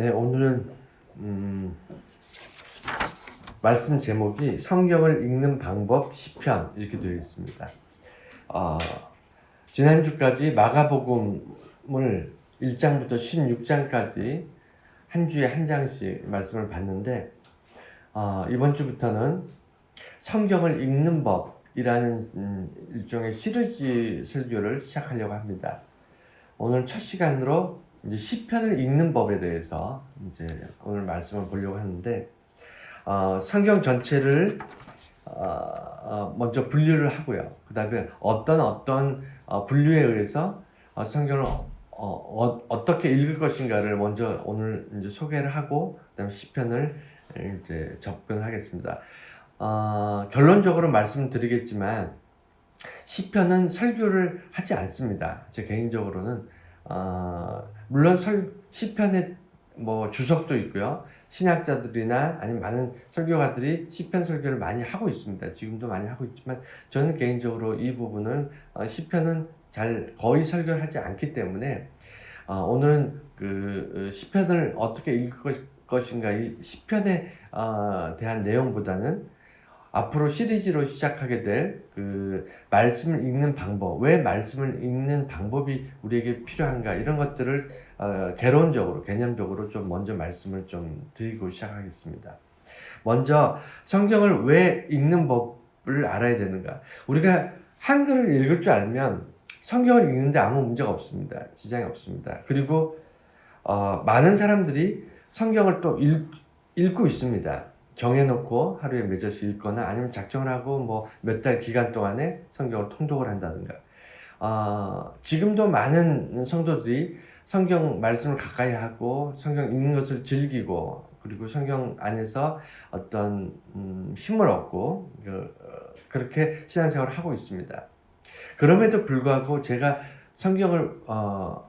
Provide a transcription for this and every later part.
네, 오늘은 말씀 제목이 성경을 읽는 방법 시편 이렇게 되어 있습니다. 지난주까지 마가복음을 1장부터 16장까지 한 주에 한 장씩 말씀을 봤는데 이번 주부터는 성경을 읽는 법이라는 일종의 시리즈 설교를 시작하려고 합니다. 오늘 첫 시간으로 이제 시편을 읽는 법에 대해서 이제 오늘 말씀을 보려고 하는데 성경 전체를 먼저 분류를 하고요. 그 다음에 어떤 분류에 의해서 성경을 어떻게 읽을 것인가를 먼저 오늘 이제 소개를 하고 그다음에 시편을 이제 접근하겠습니다. 결론적으로 말씀드리겠지만 시편은 설교를 하지 않습니다. 제 개인적으로는 물론 시편에 뭐 주석도 있고요. 신학자들이나 아니면 많은 설교가들이 시편 설교를 많이 하고 있습니다. 지금도 많이 하고 있지만 저는 개인적으로 이 부분은 시편은 거의 설교를 하지 않기 때문에 오늘은 그 시편을 어떻게 읽을 것인가 이 시편에 대한 내용보다는 앞으로 시리즈로 시작하게 될 그 말씀을 읽는 방법, 왜 말씀을 읽는 방법이 우리에게 필요한가 이런 것들을 개론적으로, 개념적으로 좀 먼저 말씀을 좀 드리고 시작하겠습니다. 먼저 성경을 왜 읽는 법을 알아야 되는가? 우리가 한글을 읽을 줄 알면 성경을 읽는데 아무 문제가 없습니다. 지장이 없습니다. 그리고 많은 사람들이 성경을 또 읽고 있습니다. 정해놓고 하루에 몇 절씩 읽거나 아니면 작정을 하고 뭐 몇 달 기간 동안에 성경을 통독을 한다든가. 지금도 많은 성도들이 성경 말씀을 가까이 하고 성경 읽는 것을 즐기고 그리고 성경 안에서 어떤 힘을 얻고 그렇게 신앙생활을 하고 있습니다. 그럼에도 불구하고 제가 성경을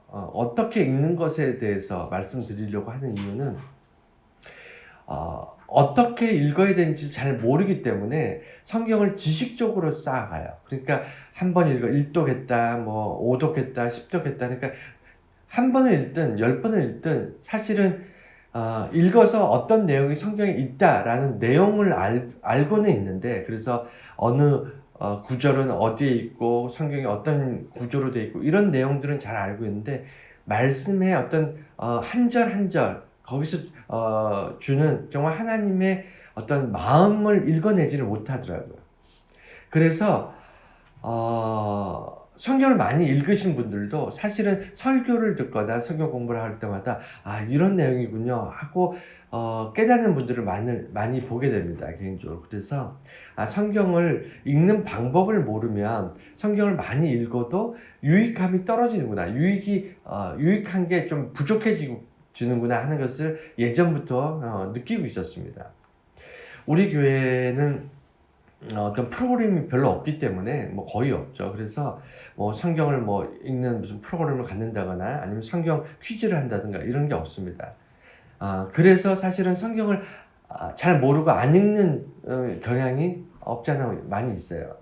어떻게 읽는 것에 대해서 말씀드리려고 하는 이유는 어떻게 읽어야 되는지 잘 모르기 때문에 성경을 지식적으로 쌓아가요. 그러니까 한 번 읽어 1독했다, 뭐 5독했다, 10독했다. 그러니까 한 번을 읽든 10번을 읽든 사실은 읽어서 어떤 내용이 성경에 있다라는 내용을 알고는 있는데 그래서 어느 구절은 어디에 있고 성경이 어떤 구조로 되어 있고 이런 내용들은 잘 알고 있는데 말씀의 어떤 한 절 한 절 거기서 주는 정말 하나님의 어떤 마음을 읽어내지를 못하더라고요. 그래서 성경을 많이 읽으신 분들도 사실은 설교를 듣거나 성경 공부를 할 때마다 이런 내용이군요 하고 깨닫는 분들을 많이 보게 됩니다. 개인적으로. 그래서 성경을 읽는 방법을 모르면 성경을 많이 읽어도 유익함이 떨어지는구나. 유익한 게 좀 부족해지는구나 하는 것을 예전부터 느끼고 있었습니다. 우리 교회는 어떤 프로그램이 별로 없기 때문에 뭐 거의 없죠. 그래서 뭐 성경을 뭐 읽는 무슨 프로그램을 갖는다거나 아니면 성경 퀴즈를 한다든가 이런 게 없습니다. 그래서 사실은 성경을 잘 모르고 안 읽는 경향이 없잖아 많이 있어요.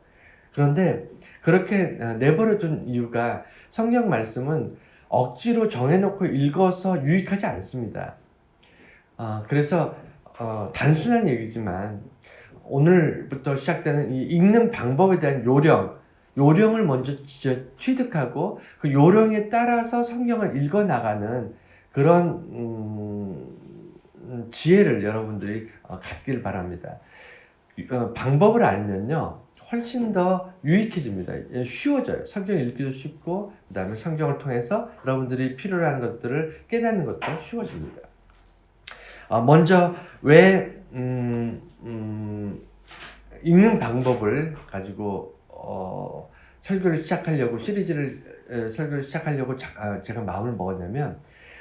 그런데 그렇게 내버려둔 이유가 성경 말씀은 억지로 정해놓고 읽어서 유익하지 않습니다. 그래서 단순한 얘기지만 오늘부터 시작되는 이 읽는 방법에 대한 요령을 먼저 취득하고 그 요령에 따라서 성경을 읽어 나가는 그런 지혜를 여러분들이 갖길 바랍니다. 방법을 알면요 훨씬 더 유익해집니다. 쉬워져요. 성경 읽기도 쉽고 그 다음에 성경을 통해서 여러분들이 필요로 하는 것들을 깨닫는 것도 쉬워집니다. 먼저 왜 읽는 방법을 가지고 설교를 시작하려고 설교를 시작하려고 제가 마음을 먹었냐면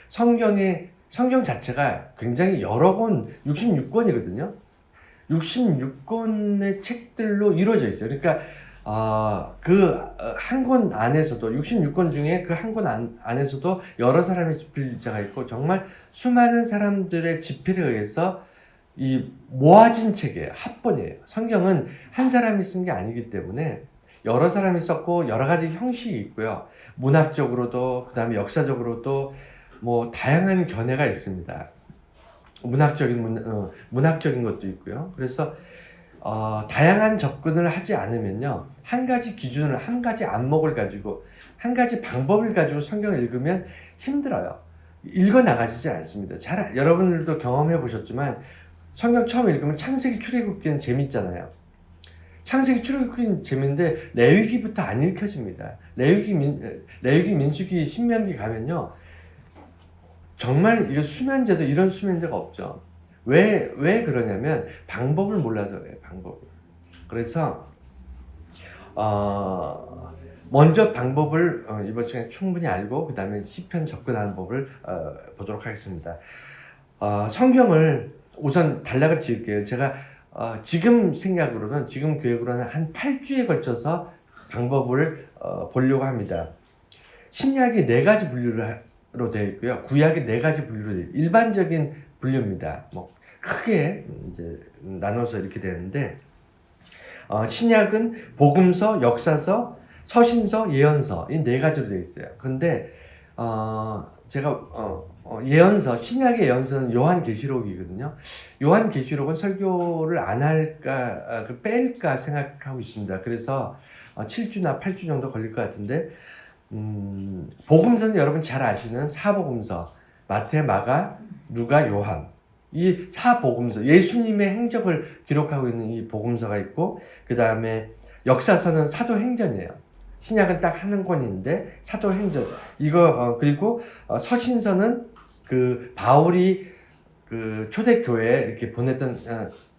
성경 자체가 굉장히 여러 권 66권이거든요. 66권의 책들로 이루어져 있어요. 그러니까 그 한 권 안에서도 66권 중에 그 한 권 안에서도 여러 사람의 집필자가 있고 정말 수많은 사람들의 집필에 의해서 이 모아진 책이에요. 합본이에요. 성경은 한 사람이 쓴 게 아니기 때문에 여러 사람이 썼고 여러 가지 형식이 있고요. 문학적으로도 그다음에 역사적으로도 뭐 다양한 견해가 있습니다. 문학적인 것도 있고요. 그래서 다양한 접근을 하지 않으면요, 한 가지 기준을, 한 가지 안목을 가지고, 한 가지 방법을 가지고 성경을 읽으면 힘들어요. 읽어 나가지지 않습니다. 여러분들도 경험해 보셨지만 성경 처음 읽으면 창세기, 출애굽기는 재밌잖아요. 창세기, 출애굽기는 재밌는데 레위기부터 안 읽혀집니다. 레위기, 민수기, 신명기 가면요, 정말 이거 수면제도 이런 수면제가 없죠. 왜 그러냐면 방법을 몰라서 그래요. 방법을. 그래서 먼저 방법을 이번 시간에 충분히 알고 그 다음에 시편 접근하는 법을 보도록 하겠습니다. 성경을 우선 단락을 지을게요. 제가 지금 생각으로는, 지금 계획으로는 한 8주에 걸쳐서 방법을 보려고 합니다. 신약이 4가지 분류로 되어 있고요. 구약이 4가지 분류로 되어 있어요. 일반적인 분류입니다. 뭐 크게 이제 나눠서 이렇게 되는데, 신약은 복음서, 역사서, 서신서, 예언서, 이 4가지로 되어 있어요. 근데 제가 예언서, 신약의 예언서는 요한계시록이거든요. 요한계시록은 설교를 안 할까, 뺄까 생각하고 있습니다. 그래서 7주나 8주 정도 걸릴 것 같은데, 복음서는 여러분 잘 아시는 사복음서, 마태, 마가, 누가, 요한. 이 사복음서, 예수님의 행적을 기록하고 있는 이 복음서가 있고, 그 다음에 역사서는 사도행전이에요. 신약은 딱 한 권인데 사도행전. 그리고 서신서는 그 바울이 그 초대교회에 이렇게 보냈던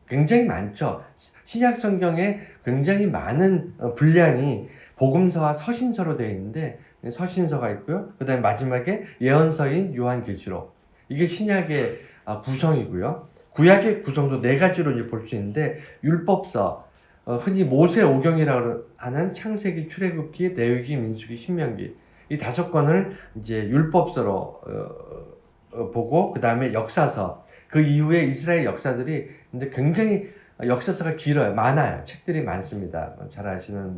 굉장히 많죠. 신약 성경에 굉장히 많은 분량이 복음서와 서신서로 되어 있는데, 서신서가 있고요. 그 다음에 마지막에 예언서인 요한계시록. 이게 신약의 구성이고요. 구약의 구성도 4가지로 볼 수 있는데, 율법서, 흔히 모세오경이라고 하는 창세기, 출애굽기, 레위기, 민수기, 신명기, 이 5권을 이제 율법서로 보고, 그 다음에 역사서, 그 이후에 이스라엘 역사들이 근데 굉장히 역사서가 길어요. 많아요. 책들이 많습니다. 잘 아시는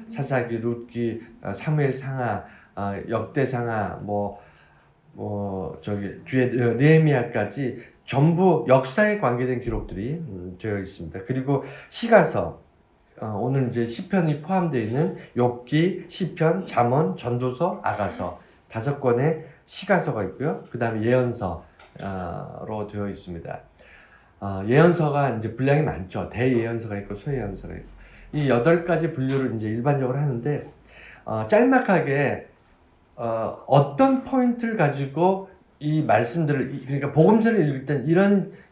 사사기, 룻기, 사무엘 상하, 역대 상하, 뒤에 느헤미야까지 전부 역사에 관계된 기록들이 되어 있습니다. 그리고 시가서, 오늘 이제 시편이 포함되어 있는 욥기, 시편, 잠언, 전도서, 아가서 5권의 시가서가 있고요. 그 다음에 예언서로 되어 있습니다. 예언서가 이제 분량이 많죠. 대예언서가 있고 소예언서가 있고, 이 8가지 분류를 이제 일반적으로 하는데, 짤막하게 어떤 포인트를 가지고 이 말씀들을, 그러니까 복음서를 읽을 땐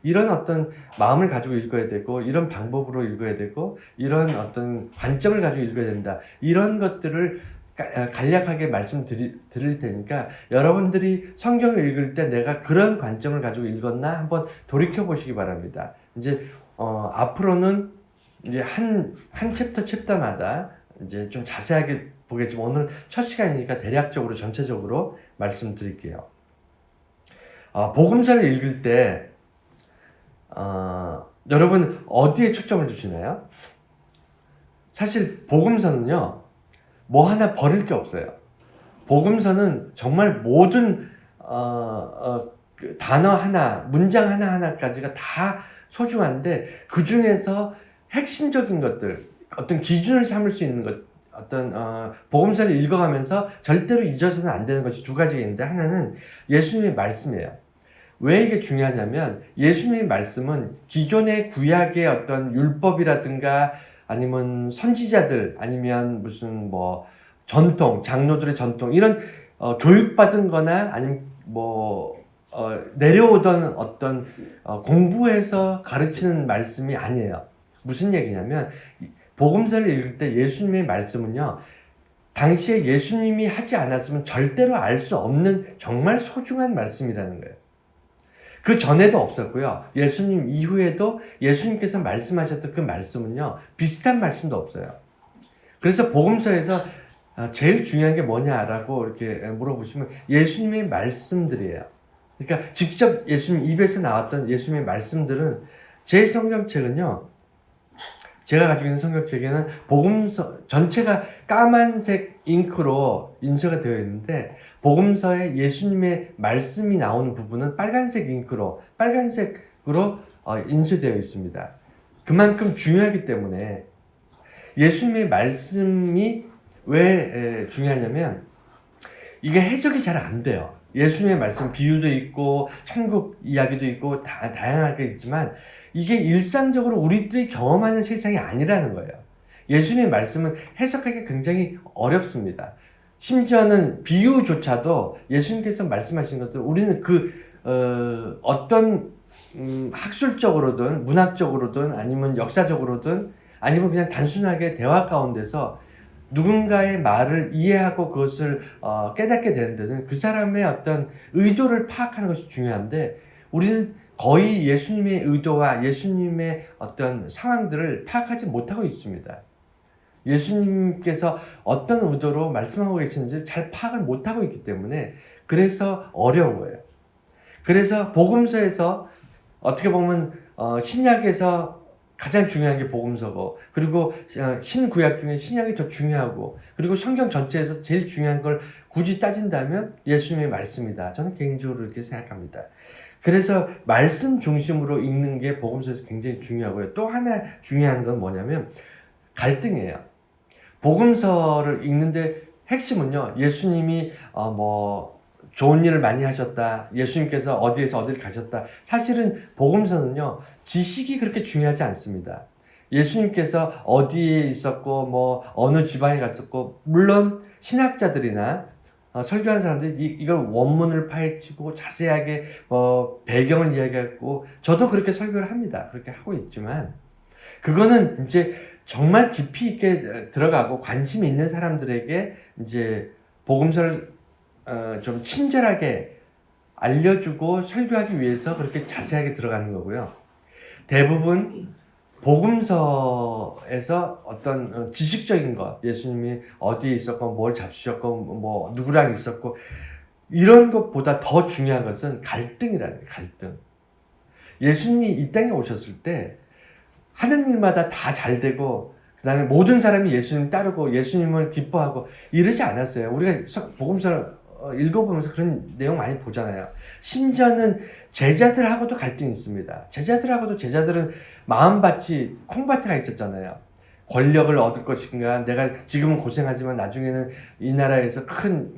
이런 어떤 마음을 가지고 읽어야 되고, 이런 방법으로 읽어야 되고, 이런 어떤 관점을 가지고 읽어야 된다, 이런 것들을 간략하게 말씀드릴 테니까, 여러분들이 성경을 읽을 때 내가 그런 관점을 가지고 읽었나 한번 돌이켜 보시기 바랍니다. 이제 앞으로는 이제 한 챕터마다 이제 좀 자세하게 보겠지만, 오늘 첫 시간이니까 대략적으로 전체적으로 말씀드릴게요. 복음서를 읽을 때 여러분 어디에 초점을 두시나요? 사실 복음서는요, 뭐 하나 버릴 게 없어요. 복음서는 정말 모든 그 단어 하나, 문장 하나하나까지가 다 소중한데, 그 중에서 핵심적인 것들, 어떤 기준을 삼을 수 있는 것, 복음서를 읽어가면서 절대로 잊어서는 안 되는 것이 2가지가 있는데, 하나는 예수님의 말씀이에요. 왜 이게 중요하냐면, 예수님의 말씀은 기존의 구약의 어떤 율법이라든가, 아니면 선지자들, 아니면 무슨 전통, 장로들의 전통, 이런 교육받은 거나, 아니면 내려오던 어떤 공부해서 가르치는 말씀이 아니에요. 무슨 얘기냐면, 복음서를 읽을 때 예수님의 말씀은요, 당시에 예수님이 하지 않았으면 절대로 알 수 없는 정말 소중한 말씀이라는 거예요. 그 전에도 없었고요. 예수님 이후에도 예수님께서 말씀하셨던 그 말씀은요, 비슷한 말씀도 없어요. 그래서 복음서에서 제일 중요한 게 뭐냐라고 이렇게 물어보시면 예수님의 말씀들이에요. 그러니까 직접 예수님 입에서 나왔던 예수님의 말씀들은, 제 성경책은요, 제가 가지고 있는 성경책에는 복음서 전체가 까만색 잉크로 인쇄가 되어 있는데 복음서에 예수님의 말씀이 나오는 부분은 빨간색 잉크로 빨간색으로 인쇄되어 있습니다. 그만큼 중요하기 때문에 예수님의 말씀이 왜 중요하냐면 이게 해석이 잘 안 돼요. 예수님의 말씀 비유도 있고 천국 이야기도 있고 다양하게 있지만 이게 일상적으로 우리들이 경험하는 세상이 아니라는 거예요. 예수님의 말씀은 해석하기 굉장히 어렵습니다. 심지어는 비유조차도 예수님께서 말씀하신 것들 우리는 어떤 학술적으로든 문학적으로든 아니면 역사적으로든 아니면 그냥 단순하게 대화 가운데서 누군가의 말을 이해하고 그것을 깨닫게 되는 데는 그 사람의 어떤 의도를 파악하는 것이 중요한데 우리는 거의 예수님의 의도와 예수님의 어떤 상황들을 파악하지 못하고 있습니다. 예수님께서 어떤 의도로 말씀하고 계시는지 잘 파악을 못하고 있기 때문에 그래서 어려운 거예요. 그래서 복음서에서 어떻게 보면 신약에서 가장 중요한 게 복음서고 그리고 신구약 중에 신약이 더 중요하고 그리고 성경 전체에서 제일 중요한 걸 굳이 따진다면 예수님의 말씀이다. 저는 개인적으로 이렇게 생각합니다. 그래서 말씀 중심으로 읽는 게 복음서에서 굉장히 중요하고요. 또 하나 중요한 건 뭐냐면 갈등이에요. 복음서를 읽는데 핵심은요. 예수님이 좋은 일을 많이 하셨다. 예수님께서 어디에서 어디를 가셨다. 사실은 복음서는요. 지식이 그렇게 중요하지 않습니다. 예수님께서 어디에 있었고 어느 지방에 갔었고 물론 신학자들이나 설교한 사람들이 이걸 원문을 파헤치고 자세하게 배경을 이야기하고 저도 그렇게 설교를 합니다. 그렇게 하고 있지만 그거는 이제 정말 깊이 있게 들어가고 관심이 있는 사람들에게 이제 복음서를 좀 친절하게 알려주고 설교하기 위해서 그렇게 자세하게 들어가는 거고요. 대부분 복음서에서 어떤 지식적인 것, 예수님이 어디에 있었고 뭘 잡수셨고 누구랑 있었고 이런 것보다 더 중요한 것은 갈등이라는 거예요. 갈등. 예수님이 이 땅에 오셨을 때 하는 일마다 다 잘 되고 그 다음에 모든 사람이 예수님 따르고 예수님을 기뻐하고 이러지 않았어요. 우리가 복음서를 읽어보면서 그런 내용 많이 보잖아요. 심지어는 제자들하고도 갈등이 있습니다. 제자들은 마음밭이 콩밭이가 있었잖아요. 권력을 얻을 것인가, 내가 지금은 고생하지만 나중에는 이 나라에서 큰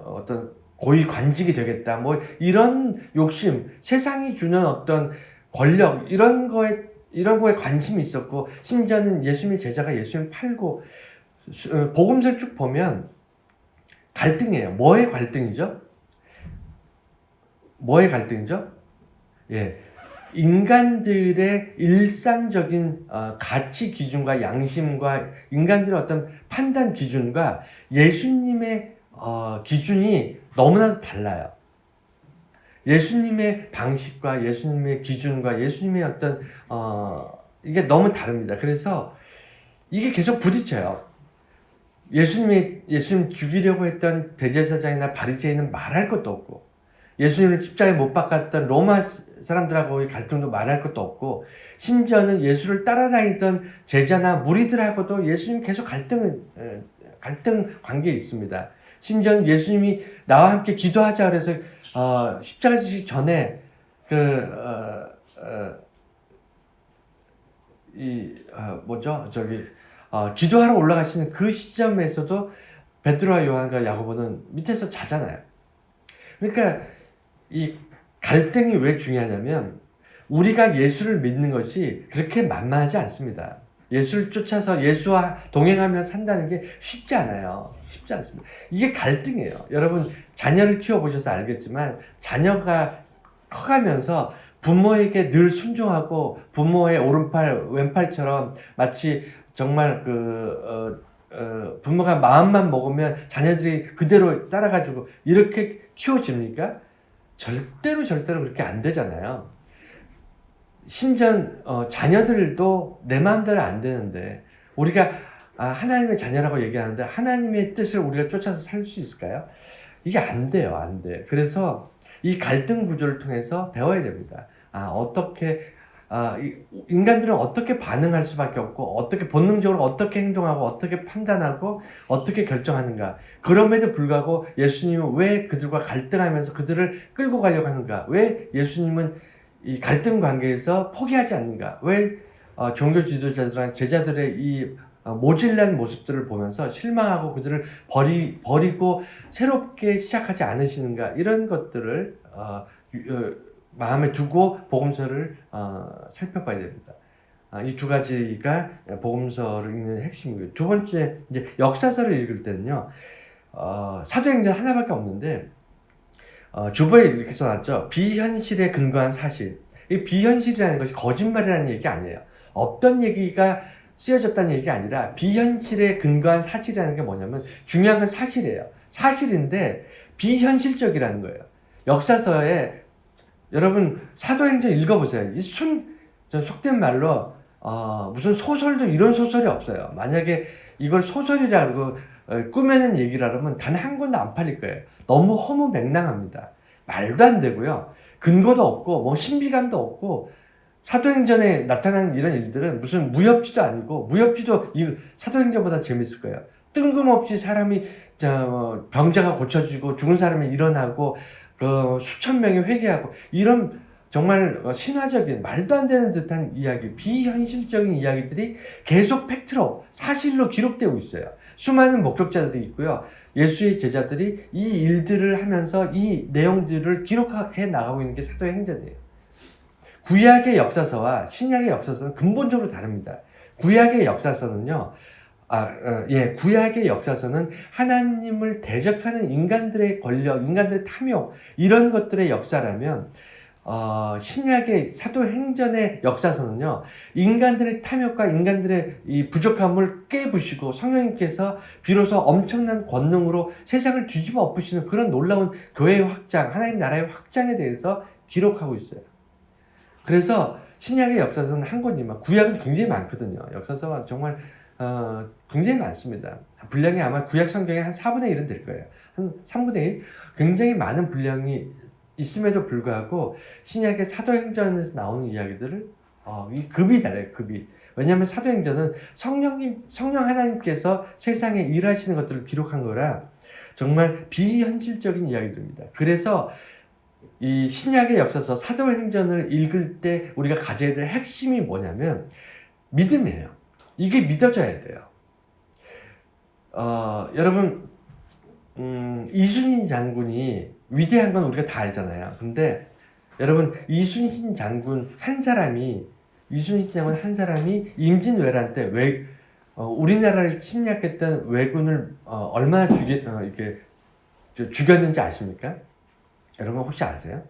어떤 고위 관직이 되겠다. 이런 욕심, 세상이 주는 어떤 권력 이런 거에 관심이 있었고 심지어는 예수님의 제자가 예수님을 팔고 복음서를 쭉 보면 갈등이에요. 뭐의 갈등이죠? 예. 인간들의 일상적인 가치 기준과 양심과 인간들의 어떤 판단 기준과 예수님의 기준이 너무나도 달라요. 예수님의 방식과 예수님의 기준과 예수님의 어떤 이게 너무 다릅니다. 그래서 이게 계속 부딪혀요. 예수님 죽이려고 했던 대제사장이나 바리새인은 말할 것도 없고 예수님을 십자가에 못 박았던 로마 사람들하고의 갈등도 말할 것도 없고 심지어는 예수를 따라다니던 제자나 무리들하고도 예수님 계속 갈등 관계에 있습니다. 심지어는 예수님이 나와 함께 기도하자 그래서 십자가 지시기 전에 기도하러 올라가시는 그 시점에서도 베드로와 요한과 야고보는 밑에서 자잖아요. 그러니까 이 갈등이 왜 중요하냐면 우리가 예수를 믿는 것이 그렇게 만만하지 않습니다. 예수를 쫓아서 예수와 동행하며 산다는 게 쉽지 않아요. 쉽지 않습니다. 이게 갈등이에요. 여러분 자녀를 키워보셔서 알겠지만 자녀가 커가면서 부모에게 늘 순종하고 부모의 오른팔 왼팔처럼 마치 정말 부모가 마음만 먹으면 자녀들이 그대로 따라가지고 이렇게 키워집니까? 절대로 그렇게 안 되잖아요. 심지어 자녀들도 내 마음대로 안 되는데 우리가 하나님의 자녀라고 얘기하는데 하나님의 뜻을 우리가 쫓아서 살 수 있을까요? 이게 안 돼요. 안 돼. 그래서 이 갈등 구조를 통해서 배워야 됩니다. 어떻게 인간들은 어떻게 반응할 수밖에 없고 어떻게 본능적으로 어떻게 행동하고 어떻게 판단하고 어떻게 결정하는가. 그럼에도 불구하고 예수님은 왜 그들과 갈등하면서 그들을 끌고 가려고 하는가. 왜 예수님은 이 갈등 관계에서 포기하지 않는가. 왜 종교 지도자들이랑 제자들의 이 모질란 모습들을 보면서 실망하고 그들을 버리고 새롭게 시작하지 않으시는가. 이런 것들을 마음에 두고 복음서를 살펴봐야 됩니다. 이 두 가지가 복음서를 읽는 핵심이고요. 두 번째, 이제 역사서를 읽을 때는요, 사도행전 하나밖에 없는데, 주보에 이렇게 써놨죠. 비현실에 근거한 사실. 이 비현실이라는 것이 거짓말이라는 얘기 아니에요. 없던 얘기가 쓰여졌다는 얘기가 아니라 비현실에 근거한 사실이라는 게 뭐냐면 중요한 건 사실이에요. 사실인데 비현실적이라는 거예요. 역사서에 여러분 사도행전 읽어보세요. 속된 말로 무슨 소설도 이런 소설이 없어요. 만약에 이걸 소설이라고 꾸며낸 얘기라면 단 한 권도 안 팔릴 거예요. 너무 허무맹랑합니다. 말도 안 되고요. 근거도 없고 뭐 신비감도 없고 사도행전에 나타나는 이런 일들은 무슨 무협지도 아니고 무협지도 이 사도행전보다 재밌을 거예요. 뜬금없이 사람이 병자가 고쳐지고 죽은 사람이 일어나고 수천 명이 회개하고 이런 정말 신화적인 말도 안 되는 듯한 이야기, 비현실적인 이야기들이 계속 팩트로 사실로 기록되고 있어요. 수많은 목격자들이 있고요. 예수의 제자들이 이 일들을 하면서 이 내용들을 기록해 나가고 있는 게 사도행전이에요. 구약의 역사서와 신약의 역사서는 근본적으로 다릅니다. 구약의 역사서는요, 구약의 역사서는 하나님을 대적하는 인간들의 권력, 인간들의 탐욕, 이런 것들의 역사라면, 신약의 사도행전의 역사서는요, 인간들의 탐욕과 인간들의 이 부족함을 깨부시고 성령님께서 비로소 엄청난 권능으로 세상을 뒤집어 엎으시는 그런 놀라운 교회의 확장, 하나님 나라의 확장에 대해서 기록하고 있어요. 그래서 신약의 역사서는 한 권이지만 구약은 굉장히 많거든요. 역사서가 정말 굉장히 많습니다. 분량이 아마 구약 성경의 한 4분의 1은 될 거예요. 한 3분의 1? 굉장히 많은 분량이 있음에도 불구하고 신약의 사도행전에서 나오는 이야기들을 이 급이 달라요. 급이. 왜냐하면 사도행전은 성령 하나님께서 세상에 일하시는 것들을 기록한 거라 정말 비현실적인 이야기들입니다. 그래서 이 신약의 역사서 사도행전을 읽을 때 우리가 가져야 될 핵심이 뭐냐면 믿음이에요. 이게 믿어져야 돼요. 여러분 이순신 장군이 위대한 건 우리가 다 알잖아요. 근데 여러분 이순신 장군 한 사람이 임진왜란 때 우리나라를 침략했던 왜군을 얼마나 죽였는지 아십니까? 여러분 혹시 아세요?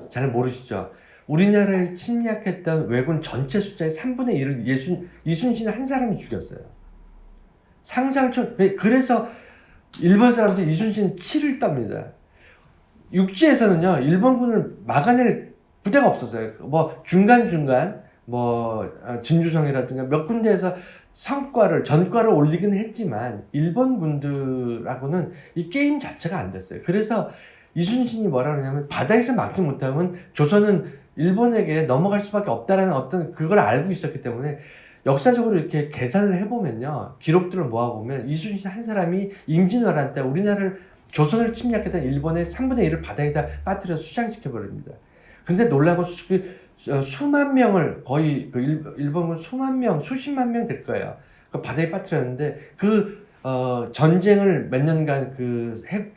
잘 모르시죠? 우리나라를 침략했던 왜군 전체 숫자의 3분의 1을 이순신 한 사람이 죽였어요. 그래서 일본 사람들이 이순신 치를 떱니다. 육지에서는요, 일본군을 막아낼 부대가 없었어요. 중간중간, 진주성이라든가 몇 군데에서 전과를 올리긴 했지만, 일본군들하고는 이 게임 자체가 안 됐어요. 그래서 이순신이 뭐라 그러냐면, 바다에서 막지 못하면 조선은 일본에게 넘어갈 수밖에 없다라는 어떤 그걸 알고 있었기 때문에, 역사적으로 이렇게 계산을 해보면요, 기록들을 모아보면, 이순신 한 사람이 임진왜란 때 우리나라를 조선을 침략했던 일본의 3분의 1을 바다에다 빠뜨려서 수장시켜버립니다. 근데 놀라고 수만 명을 거의 일본군 수십만 명 될 거예요. 바다에 빠뜨렸는데 전쟁을 몇 년간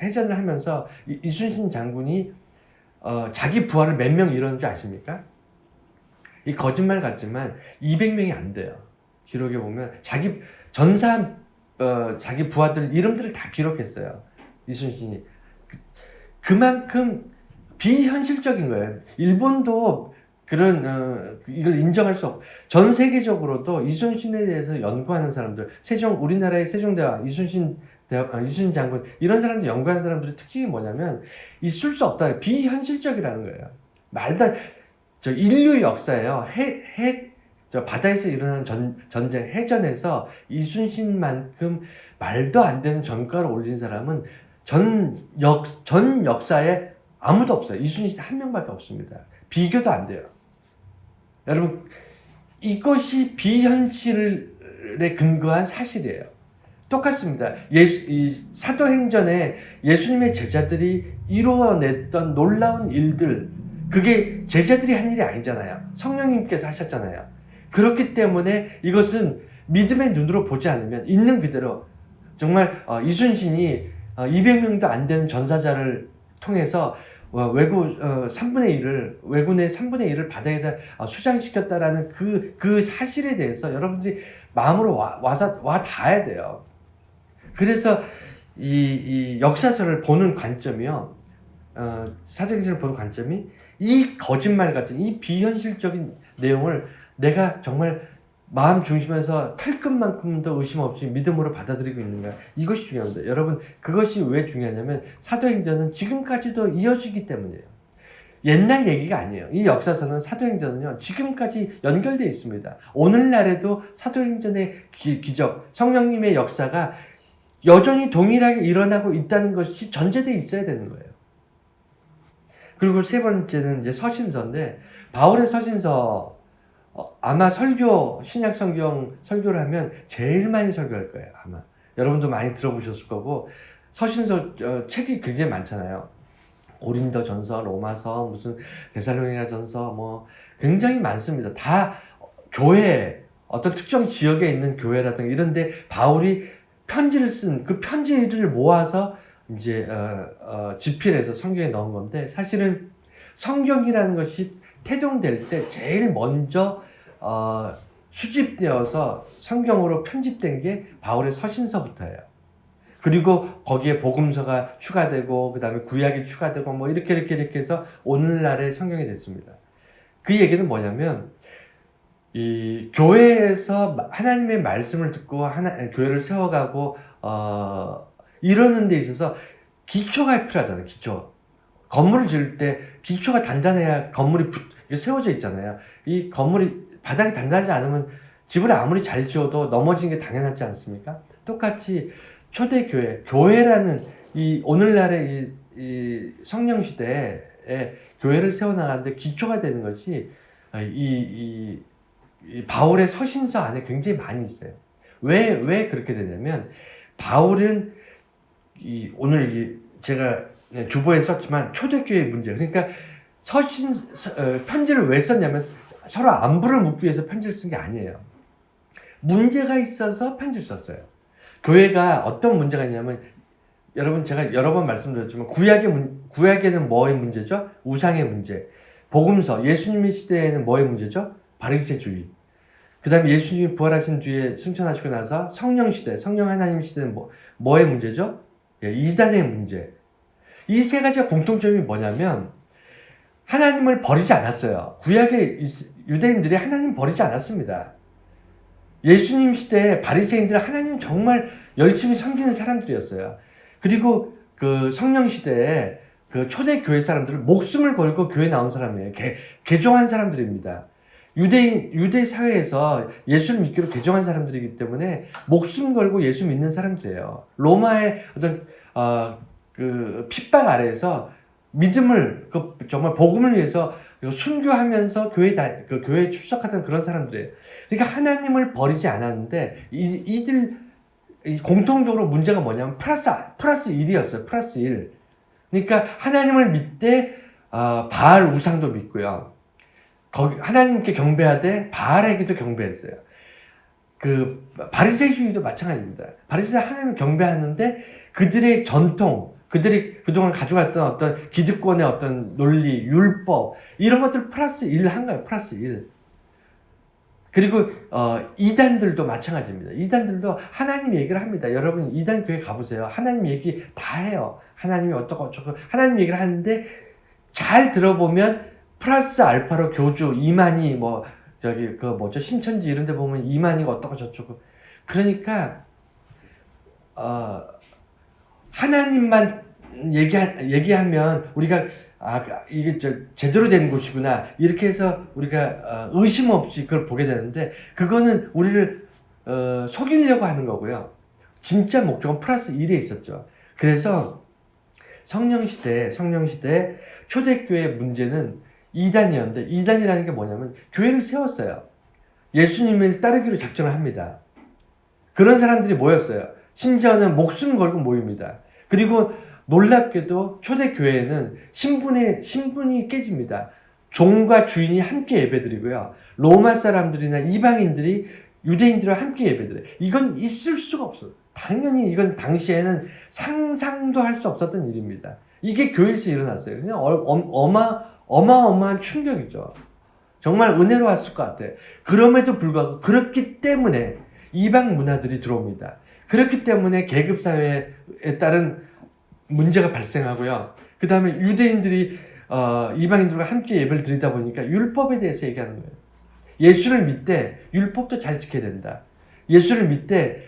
해전을 하면서 이순신 장군이 자기 부하를 몇 명 잃었는 줄 아십니까? 이 거짓말 같지만 200명이 안 돼요. 기록에 보면 자기 부하들 이름들을 다 기록했어요. 이순신이. 그만큼 비현실적인 거예요. 일본도 이걸 인정할 수 없고, 전 세계적으로도 이순신에 대해서 연구하는 사람들, 우리나라의 세종대왕, 이순신 장군, 이런 사람들 연구하는 사람들의 특징이 뭐냐면, 있을 수 없다. 비현실적이라는 거예요. 인류 역사예요. 바다에서 일어난 전쟁, 해전에서 이순신만큼 말도 안 되는 전과를 올린 사람은 전 역사에 아무도 없어요. 이순신 한 명밖에 없습니다. 비교도 안 돼요. 여러분, 이것이 비현실에 근거한 사실이에요. 똑같습니다. 이 사도행전에 예수님의 제자들이 이루어냈던 놀라운 일들, 그게 제자들이 한 일이 아니잖아요. 성령님께서 하셨잖아요. 그렇기 때문에 이것은 믿음의 눈으로 보지 않으면 있는 그대로 정말 이순신이 200명도 안 되는 전사자를 통해서 왜군의 3분의 1을 바다에다 수장시켰다라는 그 사실에 대해서 여러분들이 마음으로 와 닿아야 돼요. 그래서 이 역사서를 보는 관점이요, 사도행전을 보는 관점이 이 거짓말 같은 이 비현실적인 내용을 내가 정말 마음 중심에서 털끝만큼도 의심 없이 믿음으로 받아들이고 있는가, 이것이 중요합니다. 여러분, 그것이 왜 중요하냐면 사도행전은 지금까지도 이어지기 때문이에요. 옛날 얘기가 아니에요. 이 역사서는, 사도행전은요, 지금까지 연결되어 있습니다. 오늘날에도 사도행전의 기적, 성령님의 역사가 여전히 동일하게 일어나고 있다는 것이 전제되어 있어야 되는 거예요. 그리고 세 번째는 이제 서신서인데, 바울의 서신서, 아마 신약 성경 설교를 하면 제일 많이 설교할 거예요, 아마. 여러분도 많이 들어보셨을 거고, 서신서 책이 굉장히 많잖아요. 고린도 전서, 로마서, 무슨 데살로니가 전서, 뭐 굉장히 많습니다. 다 교회, 어떤 특정 지역에 있는 교회라든가 이런데 바울이 편지를 쓴 그 편지를 모아서 이제 집필해서 성경에 넣은 건데, 사실은 성경이라는 것이 태동될 때 제일 먼저 수집되어서 성경으로 편집된 게 바울의 서신서부터예요. 그리고 거기에 복음서가 추가되고 그 다음에 구약이 추가되고 뭐 이렇게 해서 오늘날의 성경이 됐습니다. 그 얘기는 뭐냐면, 이 교회에서 하나님의 말씀을 듣고 교회를 세워가고 이러는 데 있어서 기초가 필요하잖아요. 기초. 건물을 지을 때 기초가 단단해야 건물이 세워져 있잖아요. 이 건물이 바닥이 단단하지 않으면 집을 아무리 잘 지어도 넘어지는 게 당연하지 않습니까? 똑같이 초대교회, 교회라는 이 오늘날의 이 성령 시대에 교회를 세워나가는데 기초가 되는 것이 이 바울의 서신서 안에 굉장히 많이 있어요. 왜 그렇게 되냐면, 바울은 오늘 제가 주보에 썼지만 초대교회 문제, 그러니까 편지를 왜 썼냐면 서로 안부를 묻기 위해서 편지를 쓴 게 아니에요. 문제가 있어서 편지를 썼어요. 교회가 어떤 문제가 있냐면, 여러분, 제가 여러 번 말씀드렸지만 구약에는 뭐의 문제죠? 우상의 문제. 복음서, 예수님의 시대에는 뭐의 문제죠? 바리새주의. 그 다음에 예수님이 부활하신 뒤에 승천하시고 나서 성령 시대, 성령 하나님 시대는 뭐의 문제죠? 이단의 문제. 이 세 가지의 공통점이 뭐냐면, 하나님을 버리지 않았어요. 구약의 유대인들이 하나님 버리지 않았습니다. 예수님 시대에 바리새인들은 하나님 정말 열심히 섬기는 사람들이었어요. 그리고 그 성령 시대에 그 초대 교회 사람들은 목숨을 걸고 교회 나온 사람이에요. 개종한 사람들입니다. 유대 사회에서 예수를 믿기로 개종한 사람들이기 때문에 목숨 걸고 예수 믿는 사람들이에요. 로마의 어떤 그 핍박 아래에서 믿음을, 정말 복음을 위해서 순교하면서 교회에 출석하던 그런 사람들이에요. 그러니까 하나님을 버리지 않았는데, 이들 공통적으로 문제가 뭐냐면 플러스 1이었어요. 플러스 1. 그러니까 하나님을 믿되 바알 우상도 믿고요. 하나님께 경배하되 바알에게도 경배했어요. 그 바리새주의도 마찬가지입니다. 바리새는 하나님을 경배하는데 그들의 전통, 그들이 그동안 가져갔던 어떤 기득권의 어떤 논리, 율법, 이런 것들 플러스 1 한 거예요. 플러스 1. 그리고 이단들도 마찬가지입니다. 이단들도 하나님 얘기를 합니다. 여러분, 이단 교회 가보세요. 하나님 얘기 다 해요. 하나님이 어쩌고 하나님 얘기를 하는데, 잘 들어보면 플러스 알파로 교주, 이만희, 신천지 이런 데 보면 이만희가 어쩌고 저쩌고. 그러니까 하나님만 얘기하면 우리가 이게 제대로 된 곳이구나, 이렇게 해서 우리가 의심 없이 그걸 보게 되는데, 그거는 우리를 속이려고 하는 거고요. 진짜 목적은 플러스 1에 있었죠. 그래서 성령시대 초대교회 문제는 이단이었는데, 이단이라는 게 뭐냐면 교회를 세웠어요. 예수님을 따르기로 작정을 합니다. 그런 사람들이 모였어요. 심지어는 목숨 걸고 모입니다. 그리고 놀랍게도 초대교회는 신분이 깨집니다. 종과 주인이 함께 예배드리고요. 로마 사람들이나 이방인들이 유대인들과 함께 예배드려요. 이건 있을 수가 없어요. 당연히 이건 당시에는 상상도 할 수 없었던 일입니다. 이게 교회에서 일어났어요. 그냥 어마어마한 충격이죠. 정말 은혜로웠을 것 같아요. 그럼에도 불구하고 그렇기 때문에 이방 문화들이 들어옵니다. 그렇기 때문에 계급사회에 따른 문제가 발생하고요. 그 다음에 유대인들이 이방인들과 함께 예배를 드리다 보니까 율법에 대해서 얘기하는 거예요. 예수를 믿되 율법도 잘 지켜야 된다. 예수를 믿되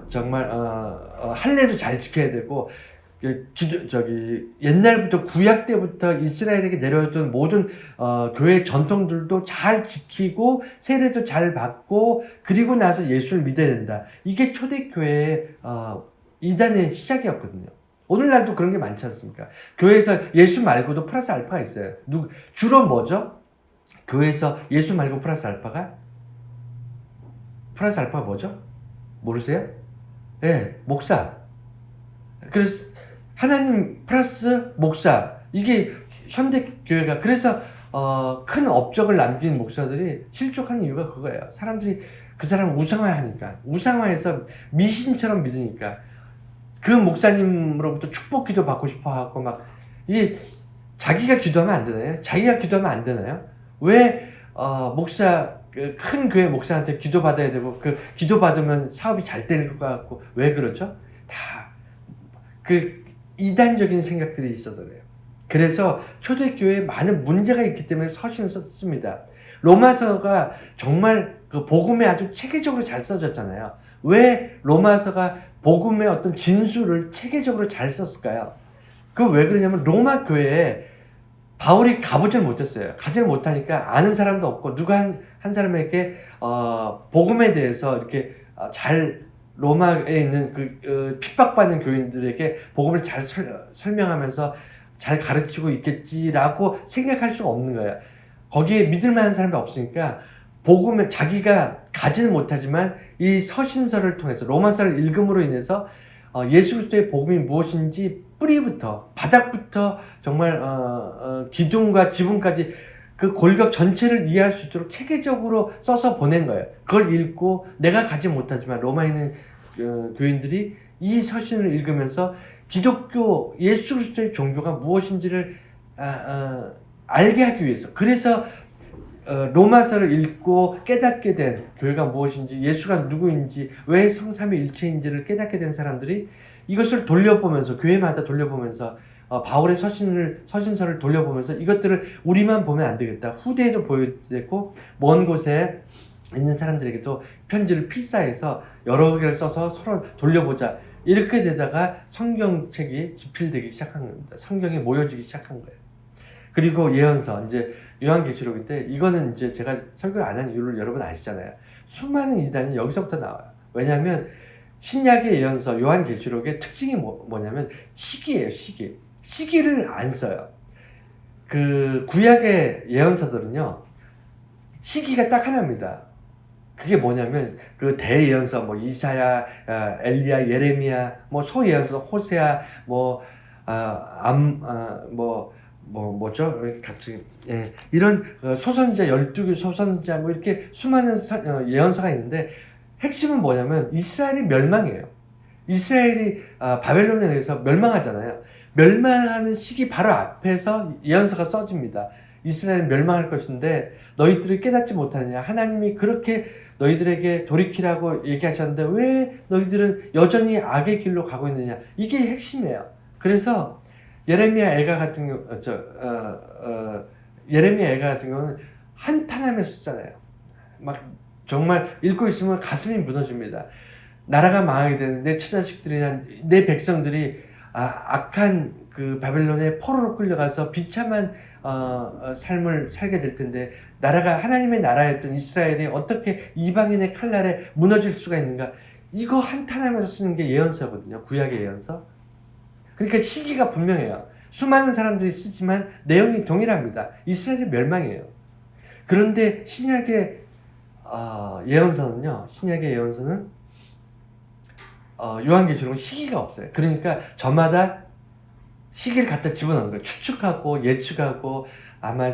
정말 할례도 잘 지켜야 되고, 옛날부터 구약 때부터 이스라엘에게 내려왔던 모든 교회 전통들도 잘 지키고 세례도 잘 받고 그리고 나서 예수를 믿어야 된다. 이게 초대교회의 이단의 시작이었거든요. 오늘날도 그런 게 많지 않습니까? 교회에서 예수 말고도 플러스 알파가 있어요. 주로 뭐죠? 교회에서 예수 말고 플러스 알파가 뭐죠? 모르세요? 네, 목사. 그래서 하나님 플러스 목사, 이게 현대교회가 그래서 큰 업적을 남긴 목사들이 실족하는 이유가 그거예요. 사람들이 그 사람을 우상화하니까, 우상화해서 미신처럼 믿으니까 그 목사님으로부터 축복 기도 받고 싶어 하고 막, 이게 자기가 기도하면 안 되나요? 자기가 기도하면 안 되나요? 왜 목사, 큰 교회 목사한테 기도 받아야 되고, 그 기도 받으면 사업이 잘 될 것 같고, 왜 그렇죠? 다 그 이단적인 생각들이 있어서 그래요. 그래서 초대교회에 많은 문제가 있기 때문에 서신을 썼습니다. 로마서가 정말 그 복음에 아주 체계적으로 잘 써졌잖아요. 왜 로마서가 복음의 어떤 진수를 체계적으로 잘 썼을까요? 그 왜 그러냐면 로마 교회에 바울이 가보질 못했어요. 가지를 못하니까 아는 사람도 없고, 누가 한 사람에게 복음에 대해서 이렇게 잘, 로마에 있는 핍박받는 교인들에게 복음을 잘 설명하면서 잘 가르치고 있겠지라고 생각할 수가 없는 거예요. 거기에 믿을 만한 사람이 없으니까 복음에 자기가 가지는 못하지만 이 서신서를 통해서, 로마서를 읽음으로 인해서 예수 그리스도의 복음이 무엇인지 뿌리부터, 바닥부터 정말 기둥과 지붕까지 그 골격 전체를 이해할 수 있도록 체계적으로 써서 보낸 거예요. 그걸 읽고 내가 가지 못하지만 로마에 있는 교인들이 이 서신을 읽으면서 기독교, 예수 그리스도의 종교가 무엇인지를 알게 하기 위해서, 그래서 로마서를 읽고 깨닫게 된, 교회가 무엇인지, 예수가 누구인지, 왜 성삼위일체인지를 깨닫게 된 사람들이 이것을 돌려보면서, 교회마다 돌려보면서, 바울의 서신서를 돌려보면서 이것들을 우리만 보면 안 되겠다, 후대에도 보여야 되고 먼 곳에 있는 사람들에게도 편지를 필사해서 여러 개를 써서 서로 돌려보자, 이렇게 되다가 성경책이 집필되기 시작한 겁니다. 성경이 모여지기 시작한 거예요. 그리고 예언서, 이제 요한계시록인데, 이거는 이제 제가 설교를 안 한 이유를 여러분 아시잖아요. 수많은 이단이 여기서부터 나와요. 왜냐하면 신약의 예언서 요한계시록의 특징이 뭐냐면 시기예요. 시기를 안 써요. 그 구약의 예언서들은요, 시기가 딱 하나입니다. 그게 뭐냐면 그 대예언서, 뭐 이사야, 엘리야, 예레미야, 뭐 소예언서 호세아, 뭐죠? 갑자기, 예, 이런 소선지자, 12개 소선지자, 뭐 이렇게 수많은 예언서가 있는데, 핵심은 뭐냐면 이스라엘이 멸망이에요. 이스라엘이 바벨론에 의해서 멸망하잖아요. 멸망하는 시기 바로 앞에서 예언서가 써집니다. 이스라엘은 멸망할 것인데 너희들이 깨닫지 못하느냐, 하나님이 그렇게 너희들에게 돌이키라고 얘기하셨는데 왜 너희들은 여전히 악의 길로 가고 있느냐, 이게 핵심이에요. 그래서 예레미야 애가 같은 경우는 한탄하면서 쓰잖아요. 막 정말 읽고 있으면 가슴이 무너집니다. 나라가 망하게 되는데 처자식들이나 내 백성들이 악한 그 바벨론의 포로로 끌려가서 비참한 삶을 살게 될 텐데, 나라가 하나님의 나라였던 이스라엘이 어떻게 이방인의 칼날에 무너질 수가 있는가, 이거 한탄하면서 쓰는 게 예언서거든요. 구약의 예언서. 그러니까 시기가 분명해요. 수많은 사람들이 쓰지만 내용이 동일합니다. 이스라엘의 멸망이에요. 그런데 신약의 예언서는요. 신약의 예언서는 요한계시록은 시기가 없어요. 그러니까 저마다 시기를 갖다 집어넣는 거예요. 추측하고 예측하고 아마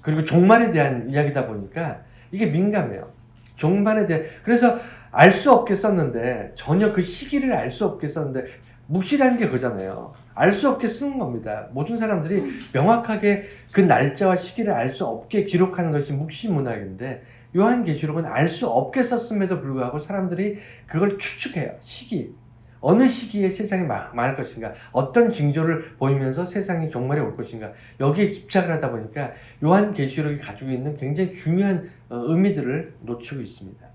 그리고 종말에 대한 이야기다 보니까 이게 민감해요. 종말에 대한 그래서 알 수 없게 썼는데 전혀 그 시기를 알 수 없게 썼는데 묵시라는 게 그거잖아요. 알 수 없게 쓰는 겁니다. 모든 사람들이 명확하게 그 날짜와 시기를 알 수 없게 기록하는 것이 묵시 문학인데 요한계시록은 알 수 없게 썼음에도 불구하고 사람들이 그걸 추측해요. 시기. 어느 시기에 세상이 망할 것인가, 어떤 징조를 보이면서 세상이 종말에 올 것인가, 여기에 집착을 하다 보니까 요한계시록이 가지고 있는 굉장히 중요한 의미들을 놓치고 있습니다.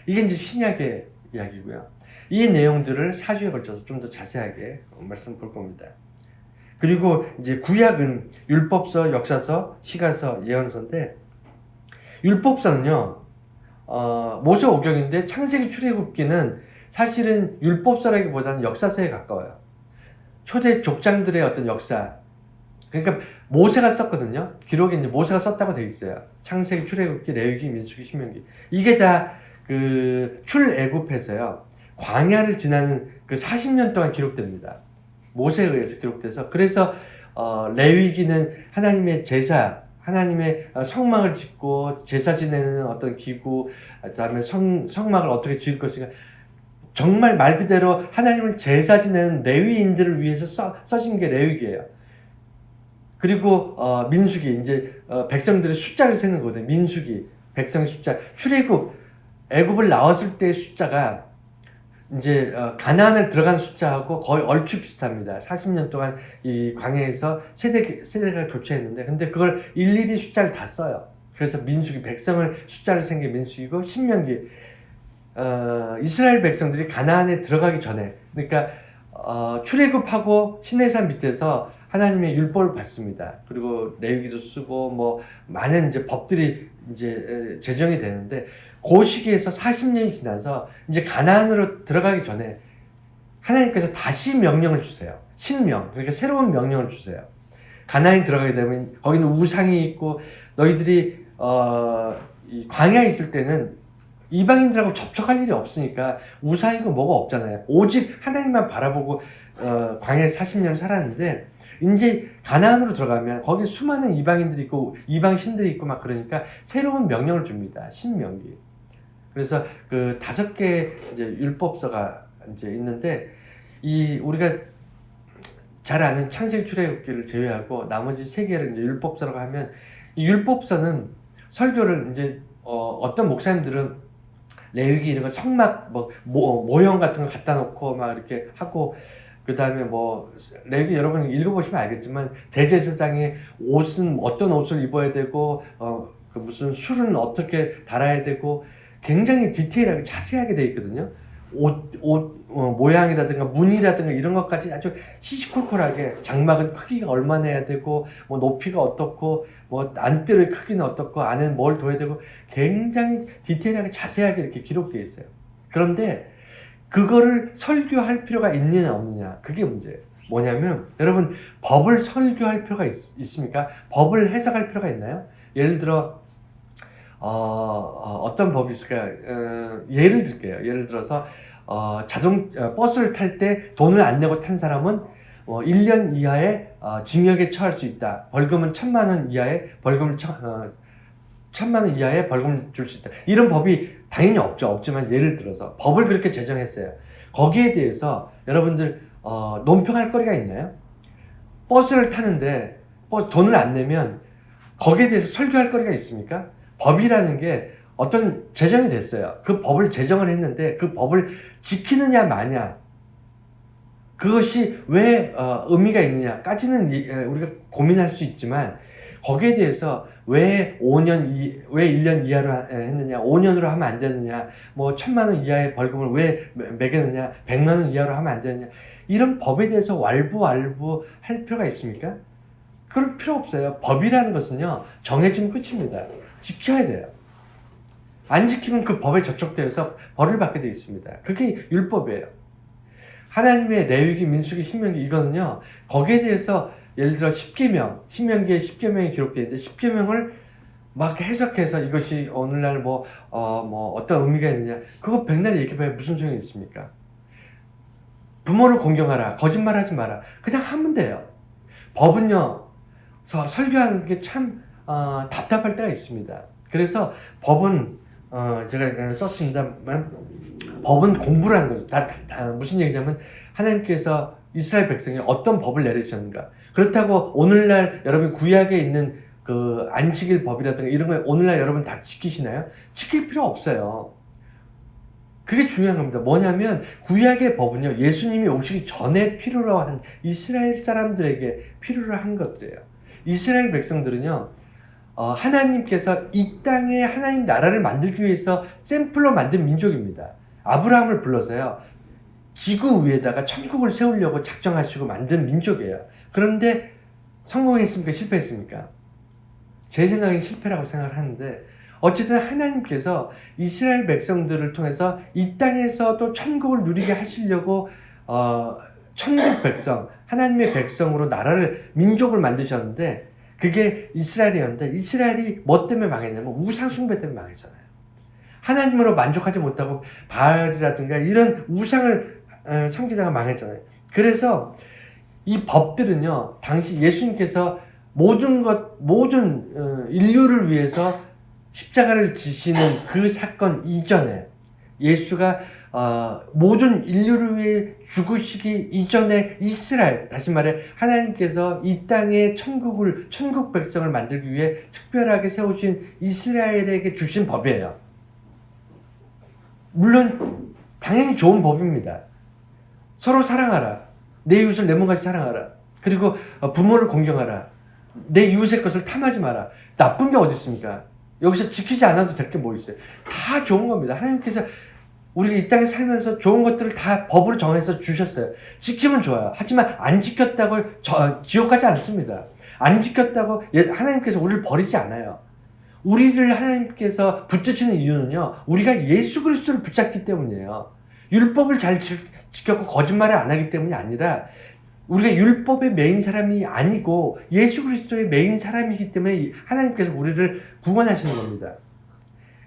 이게 이제 신약의 이야기고요. 이 내용들을 4주에 걸쳐서 좀 더 자세하게 말씀 볼 겁니다. 그리고 이제 구약은 율법서, 역사서, 시가서, 예언서인데 율법서는요, 모세오경인데 창세기, 출애굽기는 사실은 율법서라기보다는 역사서에 가까워요. 초대 족장들의 어떤 역사. 그러니까 모세가 썼거든요. 기록에 이제 모세가 썼다고 돼 있어요. 창세기, 출애굽기, 레위기, 민수기, 신명기. 이게 다 그 출애굽에서요. 광야를 지나는 그 40년 동안 기록됩니다. 모세에 의해서 기록돼서. 그래서 레위기는 하나님의 제사, 하나님의 성막을 짓고 제사 지내는 어떤 기구, 그다음에 성막을 어떻게 지을 것인가. 정말 말 그대로 하나님을 제사 지내는 레위인들을 위해서 써진 게 레위기예요. 그리고 민수기, 이제 백성들의 숫자를 세는 거거든요. 민수기, 백성의 숫자. 출애굽, 애굽을 나왔을 때의 숫자가 이제 가나안을 들어간 숫자하고 거의 얼추 비슷합니다. 40년 동안 이 광야에서 세대가 교체했는데, 근데 그걸 일일이 숫자를 다 써요. 그래서 민수기, 백성을 숫자를 센 게 민수기고, 신명기, 이스라엘 백성들이 가나안에 들어가기 전에, 그러니까 출애굽하고 시내산 밑에서 하나님의 율법을 받습니다. 그리고 레위기도 쓰고 뭐 많은 이제 법들이 이제 제정이 되는데, 그 시기에서 40년이 지나서 이제 가나안으로 들어가기 전에 하나님께서 다시 명령을 주세요. 신명, 그러니까 새로운 명령을 주세요. 가나안에 들어가게 되면 거기는 우상이 있고, 너희들이 이 광야에 있을 때는 이방인들하고 접촉할 일이 없으니까 우상이고 뭐가 없잖아요. 오직 하나님만 바라보고 광야에 40년 살았는데, 이제 가나안으로 들어가면 거기 수많은 이방인들이 있고 이방 신들이 있고 막 그러니까 새로운 명령을 줍니다. 신명기. 그래서 그 5개 이제 율법서가 이제 있는데, 이 우리가 잘 아는 창세기, 출애굽기를 제외하고 나머지 3개를 이제 율법서라고 하면, 이 율법서는 설교를 이제 어떤 목사님들은 레위기 이런 거 성막 모형 같은 거 갖다 놓고 막 이렇게 하고, 그 다음에 뭐 레위기 여러분 읽어보시면 알겠지만 대제사장의 옷은 어떤 옷을 입어야 되고 그 무슨 술은 어떻게 달아야 되고 굉장히 디테일하게 자세하게 되어 있거든요. 옷 모양이라든가 무늬라든가 이런 것까지 아주 시시콜콜하게, 장막은 크기가 얼마나 해야 되고 뭐 높이가 어떻고 뭐 안뜰의 크기는 어떻고 안에는 뭘 둬야 되고 굉장히 디테일하게 자세하게 이렇게 기록되어 있어요. 그런데 그거를 설교할 필요가 있느냐 없느냐, 그게 문제예요. 뭐냐면 여러분, 법을 설교할 필요가 있습니까? 법을 해석할 필요가 있나요? 예를 들어 어떤 법이 있을까요? 예를 들게요. 예를 들어서 버스를 탈 때 돈을 안 내고 탄 사람은 1년 이하의 징역에 처할 수 있다. 벌금은 1,000만 원 이하의 벌금을 1,000만 원 이하의 벌금을 줄 수 있다. 이런 법이 당연히 없지만 예를 들어서 법을 그렇게 제정했어요. 거기에 대해서 여러분들 논평할 거리가 있나요? 버스를 타는데 돈을 안 내면 거기에 대해서 설교할 거리가 있습니까? 법이라는 게 어떤 제정이 됐어요. 그 법을 제정을 했는데 그 법을 지키느냐 마냐, 그것이 왜 의미가 있느냐까지는 우리가 고민할 수 있지만, 거기에 대해서 왜 1년 이하로 했느냐, 5년으로 하면 안 되느냐, 뭐 1,000만 원 이하의 벌금을 왜 매겼느냐, 100만 원 이하로 하면 안 되느냐, 이런 법에 대해서 왈부왈부 할 필요가 있습니까? 그럴 필요 없어요. 법이라는 것은요, 정해지면 끝입니다. 지켜야 돼요. 안 지키면 그 법에 저촉되어서 벌을 받게 되어 있습니다. 그게 율법이에요. 하나님의 레위기, 민수기, 신명기, 이거는요, 거기에 대해서 예를 들어 10계명, 신명기에 10계명이 기록되어 있는데 10계명을 막 해석해서 이것이 오늘날 어떤 의미가 있느냐. 그거 백날 얘기해봐야 무슨 소용이 있습니까? 부모를 공경하라. 거짓말하지 마라. 그냥 하면 돼요. 법은요. 설교하는 게 참 답답할 때가 있습니다. 그래서 법은 제가 썼습니다만 법은 공부라는 거죠. 무슨 얘기냐면 하나님께서 이스라엘 백성이 어떤 법을 내리셨는가. 그렇다고 오늘날 여러분 구약에 있는 그 안식일 법이라든가 이런 거 오늘날 여러분 다 지키시나요? 지킬 필요 없어요. 그게 중요한 겁니다. 뭐냐면 구약의 법은요. 예수님이 오시기 전에 필요로 한 이스라엘 사람들에게 필요로 한 것들이에요. 이스라엘 백성들은요. 하나님께서 이 땅에 하나님 나라를 만들기 위해서 샘플로 만든 민족입니다. 아브라함을 불러서요. 지구 위에다가 천국을 세우려고 작정하시고 만든 민족이에요. 그런데 성공했습니까? 실패했습니까? 제 생각엔 실패라고 생각을 하는데 어쨌든 하나님께서 이스라엘 백성들을 통해서 이 땅에서도 천국을 누리게 하시려고 천국 백성, 하나님의 백성으로 나라를, 민족을 만드셨는데 그게 이스라엘이었는데 이스라엘이 뭐 때문에 망했냐면 우상 숭배 때문에 망했잖아요. 하나님으로 만족하지 못하고 바알이라든가 이런 우상을 섬기다가 망했잖아요. 그래서 이 법들은요, 당시 예수님께서 모든 인류를 위해서 십자가를 지시는 그 사건 이전에 예수가 모든 인류를 위해 죽으시기 이전에 이스라엘, 다시 말해 하나님께서 이 땅에 천국 백성을 만들기 위해 특별하게 세우신 이스라엘에게 주신 법이에요. 물론 당연히 좋은 법입니다. 서로 사랑하라. 내 이웃을 내 몸같이 사랑하라. 그리고 부모를 공경하라. 내 이웃의 것을 탐하지 마라. 나쁜 게 어디 있습니까? 여기서 지키지 않아도 될 게 뭐 있어요? 다 좋은 겁니다. 하나님께서 우리가 이 땅에 살면서 좋은 것들을 다 법으로 정해서 주셨어요. 지키면 좋아요. 하지만 안 지켰다고 지옥 가지 않습니다. 안 지켰다고 하나님께서 우리를 버리지 않아요. 우리를 하나님께서 붙드시는 이유는요. 우리가 예수 그리스도를 붙잡기 때문이에요. 율법을 잘 지켰고 거짓말을 안 하기 때문이 아니라 우리가 율법의 메인 사람이 아니고 예수 그리스도의 메인 사람이기 때문에 하나님께서 우리를 구원하시는 겁니다.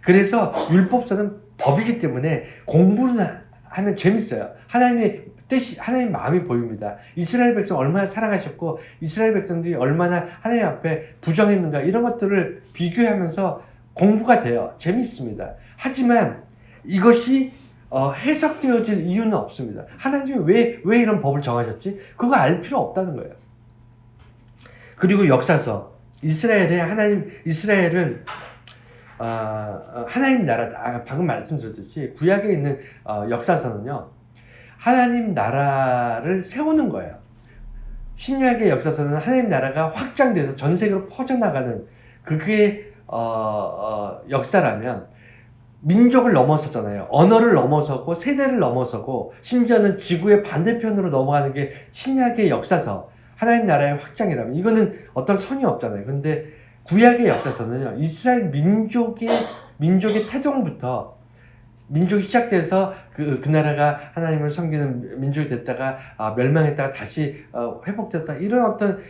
그래서 율법서는 법이기 때문에 공부를 하면 재밌어요. 하나님의 뜻이, 하나님의 마음이 보입니다. 이스라엘 백성 얼마나 사랑하셨고 이스라엘 백성들이 얼마나 하나님 앞에 부정했는가 이런 것들을 비교하면서 공부가 돼요. 재밌습니다. 하지만 이것이 해석되어질 이유는 없습니다. 하나님이 왜 이런 법을 정하셨지? 그거 알 필요 없다는 거예요. 그리고 역사서, 이스라엘은 하나님 나라, 방금 말씀드렸듯이 구약에 있는 역사서는요, 하나님 나라를 세우는 거예요. 신약의 역사서는 하나님 나라가 확장돼서 전 세계로 퍼져나가는 그게 역사라면 민족을 넘어섰잖아요. 언어를 넘어서고 세대를 넘어서고 심지어는 지구의 반대편으로 넘어가는 게 신약의 역사서, 하나님 나라의 확장이라면 이거는 어떤 선이 없잖아요. 근데 구약의 역사서는요. 이스라엘 민족의 태동부터 민족이 시작돼서 그 나라가 하나님을 섬기는 민족이 됐다가 멸망했다가 다시 회복됐다. 이런 어떤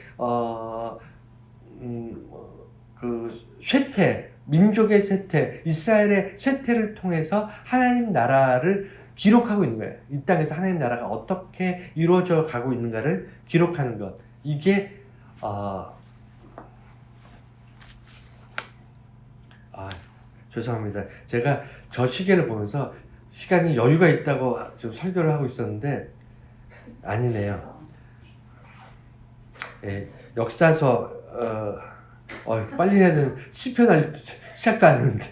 쇠퇴, 민족의 쇠퇴, 이스라엘의 쇠퇴를 통해서 하나님 나라를 기록하고 있는 거예요. 이 땅에서 하나님 나라가 어떻게 이루어져 가고 있는가를 기록하는 것. 이게 죄송합니다. 제가 저 시계를 보면서 시간이 여유가 있다고 지금 설교를 하고 있었는데 아니네요. 역사서 빨리 해야 되는 시편 아직 시작도 안 했는데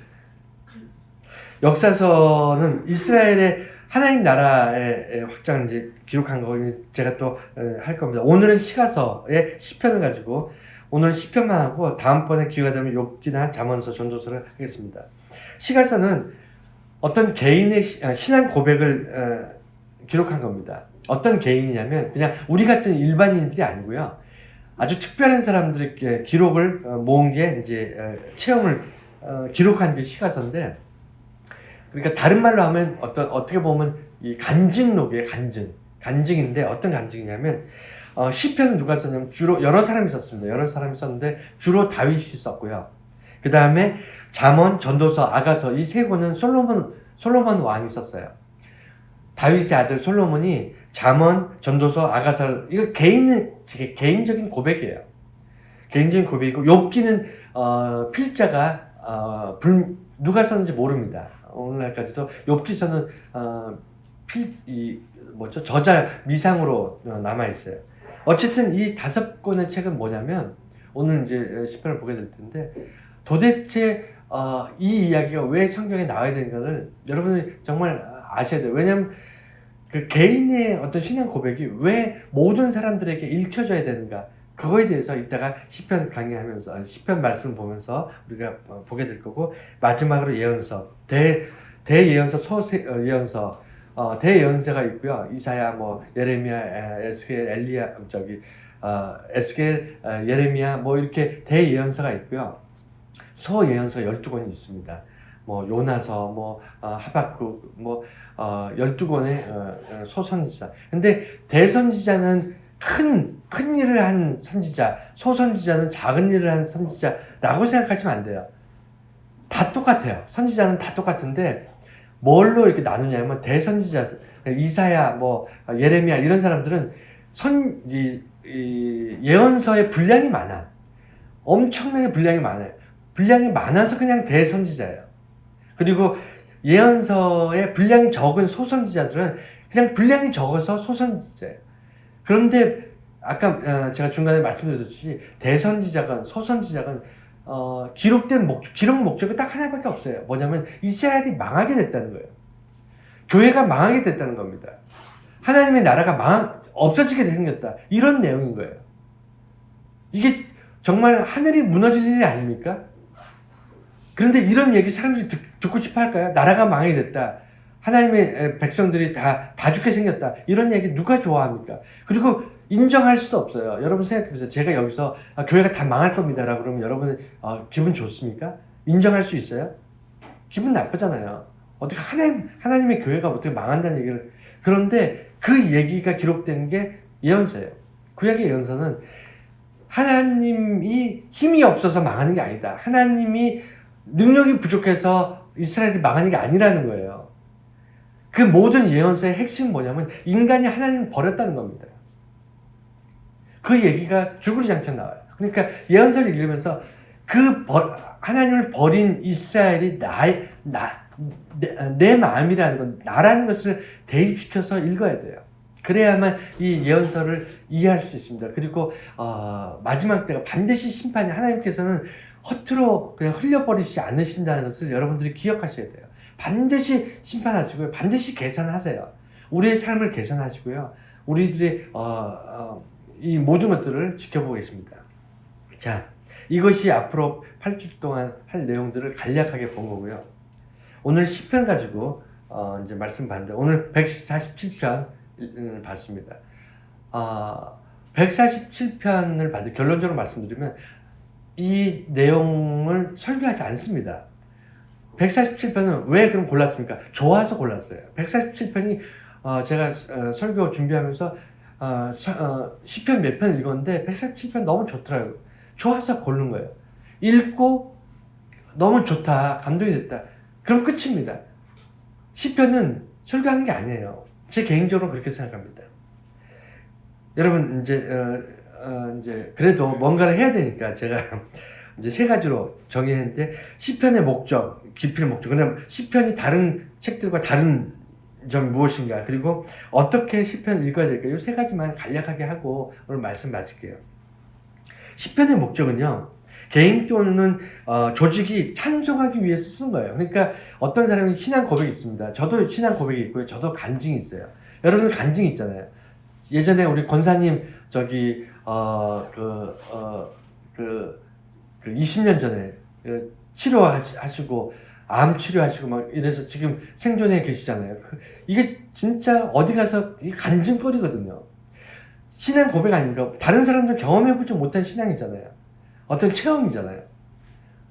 역사서는 이스라엘의 하나님 나라의 확장을 이제 기록한 거 제가 또 할 겁니다. 오늘은 시가서의 시편을 가지고 오늘 시편만 하고 다음번에 기회가 되면 욥기나 잠언서, 전도서를 하겠습니다. 시가서는 어떤 개인의 신앙 고백을 기록한 겁니다. 어떤 개인이냐면 그냥 우리 같은 일반인들이 아니고요. 아주 특별한 사람들의 기록을 모은 게 이제 체험을 기록한 게 시가서인데, 그러니까 다른 말로 하면 어떻게 보면 이 간증록이에요. 간증인데 어떤 간증이냐면 시편은 누가 썼냐면 주로 여러 사람이 썼습니다. 여러 사람이 썼는데 주로 다윗이 썼고요. 그 다음에 잠언, 전도서, 아가서 이 세 권은 솔로몬 왕이 썼어요. 다윗의 아들 솔로몬이 잠언, 전도서, 아가서 이거 개인적인 고백이에요. 개인적인 고백이고 욥기는 필자가 누가 썼는지 모릅니다. 오늘날까지도 욥기서는 저자 미상으로 남아 있어요. 어쨌든 이 5권의 책은 뭐냐면 오늘 이제 시편을 보게 될 텐데 도대체 이 이야기가 왜 성경에 나와야 되는가를 여러분이 정말 아셔야 돼요. 왜냐하면 그 개인의 어떤 신앙 고백이 왜 모든 사람들에게 읽혀져야 되는가 그거에 대해서 이따가 시편 강의하면서 시편 말씀을 보면서 우리가 보게 될 거고 마지막으로 예언서 대예언서 소예언서 대예언서가 있고요. 이사야 예레미야 에스겔 엘리야 에스겔 예레미야 이렇게 대예언서가 있고요. 소예언서가 12권이 있습니다. 요나서 하박국 12권의 소선지자. 근데 대선지자는 큰 일을 한 선지자, 소선지자는 작은 일을 한 선지자라고 생각하시면 안 돼요. 다 똑같아요. 선지자는 다 똑같은데 뭘로 이렇게 나누냐면 대선지자, 이사야, 예레미야 이런 사람들은 예언서의 분량이 많아. 엄청나게 분량이 많아요. 분량이 많아서 그냥 대선지자예요. 그리고 예언서의 분량이 적은 소선지자들은 그냥 분량이 적어서 소선지자예요. 그런데 아까 제가 중간에 말씀드렸듯이 대선지자건 소선지자건 기록 목적이 딱 하나밖에 없어요. 뭐냐면 이스라엘이 망하게 됐다는 거예요. 교회가 망하게 됐다는 겁니다. 하나님의 나라가 없어지게 생겼다. 이런 내용인 거예요. 이게 정말 하늘이 무너질 일이 아닙니까? 그런데 이런 얘기 사람들이 듣고 싶어 할까요? 나라가 망하게 됐다. 하나님의 백성들이 다 죽게 생겼다. 이런 얘기 누가 좋아합니까? 그리고 인정할 수도 없어요. 여러분 생각해보세요. 제가 여기서 교회가 다 망할 겁니다 라고 그러면 여러분 기분 좋습니까? 인정할 수 있어요? 기분 나쁘잖아요. 어떻게 하나님의 교회가 어떻게 망한다는 얘기를. 그런데 그 얘기가 기록된 게 예언서예요. 구약의 예언서는 하나님이 힘이 없어서 망하는 게 아니다. 하나님이 능력이 부족해서 이스라엘이 망하는 게 아니라는 거예요. 그 모든 예언서의 핵심은 뭐냐면 인간이 하나님을 버렸다는 겁니다. 그 얘기가 주구장창 나와요. 그러니까 예언서를 읽으면서 하나님을 버린 이스라엘이 내 마음이라는 건 나라는 것을 대입시켜서 읽어야 돼요. 그래야만 이 예언서를 이해할 수 있습니다. 그리고 마지막 때가 반드시 심판이 하나님께서는 허투루 그냥 흘려버리지 않으신다는 것을 여러분들이 기억하셔야 돼요. 반드시 심판하시고요. 반드시 계산하세요. 우리의 삶을 계산하시고요. 우리들의 이 모든 것들을 지켜보겠습니다. 자, 이것이 앞으로 8주 동안 할 내용들을 간략하게 본 거고요. 오늘 시편 가지고 이제 말씀 봤는데 오늘 147편 봤습니다. 147편을 봤는데 결론적으로 말씀드리면 이 내용을 설교하지 않습니다. 147편은 왜 그럼 골랐습니까? 좋아서 골랐어요. 147편이 제가 설교 준비하면서 시편 몇 편 읽었는데 147편 너무 좋더라고요. 좋아서 고른 거예요. 읽고 너무 좋다, 감동이 됐다. 그럼 끝입니다. 시편은 설교하는 게 아니에요. 제 개인적으로 그렇게 생각합니다. 여러분 이제 그래도 뭔가를 해야 되니까 제가 이제 3가지로 정의했는데 시편의 목적, 깊이의 목적. 그럼 시편이 다른 책들과 다른 점이 무엇인가? 그리고 어떻게 시편을 읽어야 될까? 이 3가지만 간략하게 하고 오늘 말씀 마칠게요. 시편의 목적은요. 개인 또는 조직이 찬송하기 위해서 쓴 거예요. 그러니까 어떤 사람이 신앙 고백이 있습니다. 저도 신앙 고백이 있고요. 저도 간증이 있어요. 여러분 간증이 있잖아요. 예전에 우리 권사님 20년 전에 치료하시고 암 치료하시고 막 이래서 지금 생존해 계시잖아요. 이게 진짜 어디 가서 간증거리거든요. 신앙 고백 아닙니까? 다른 사람들 경험해보지 못한 신앙이잖아요. 어떤 체험이잖아요.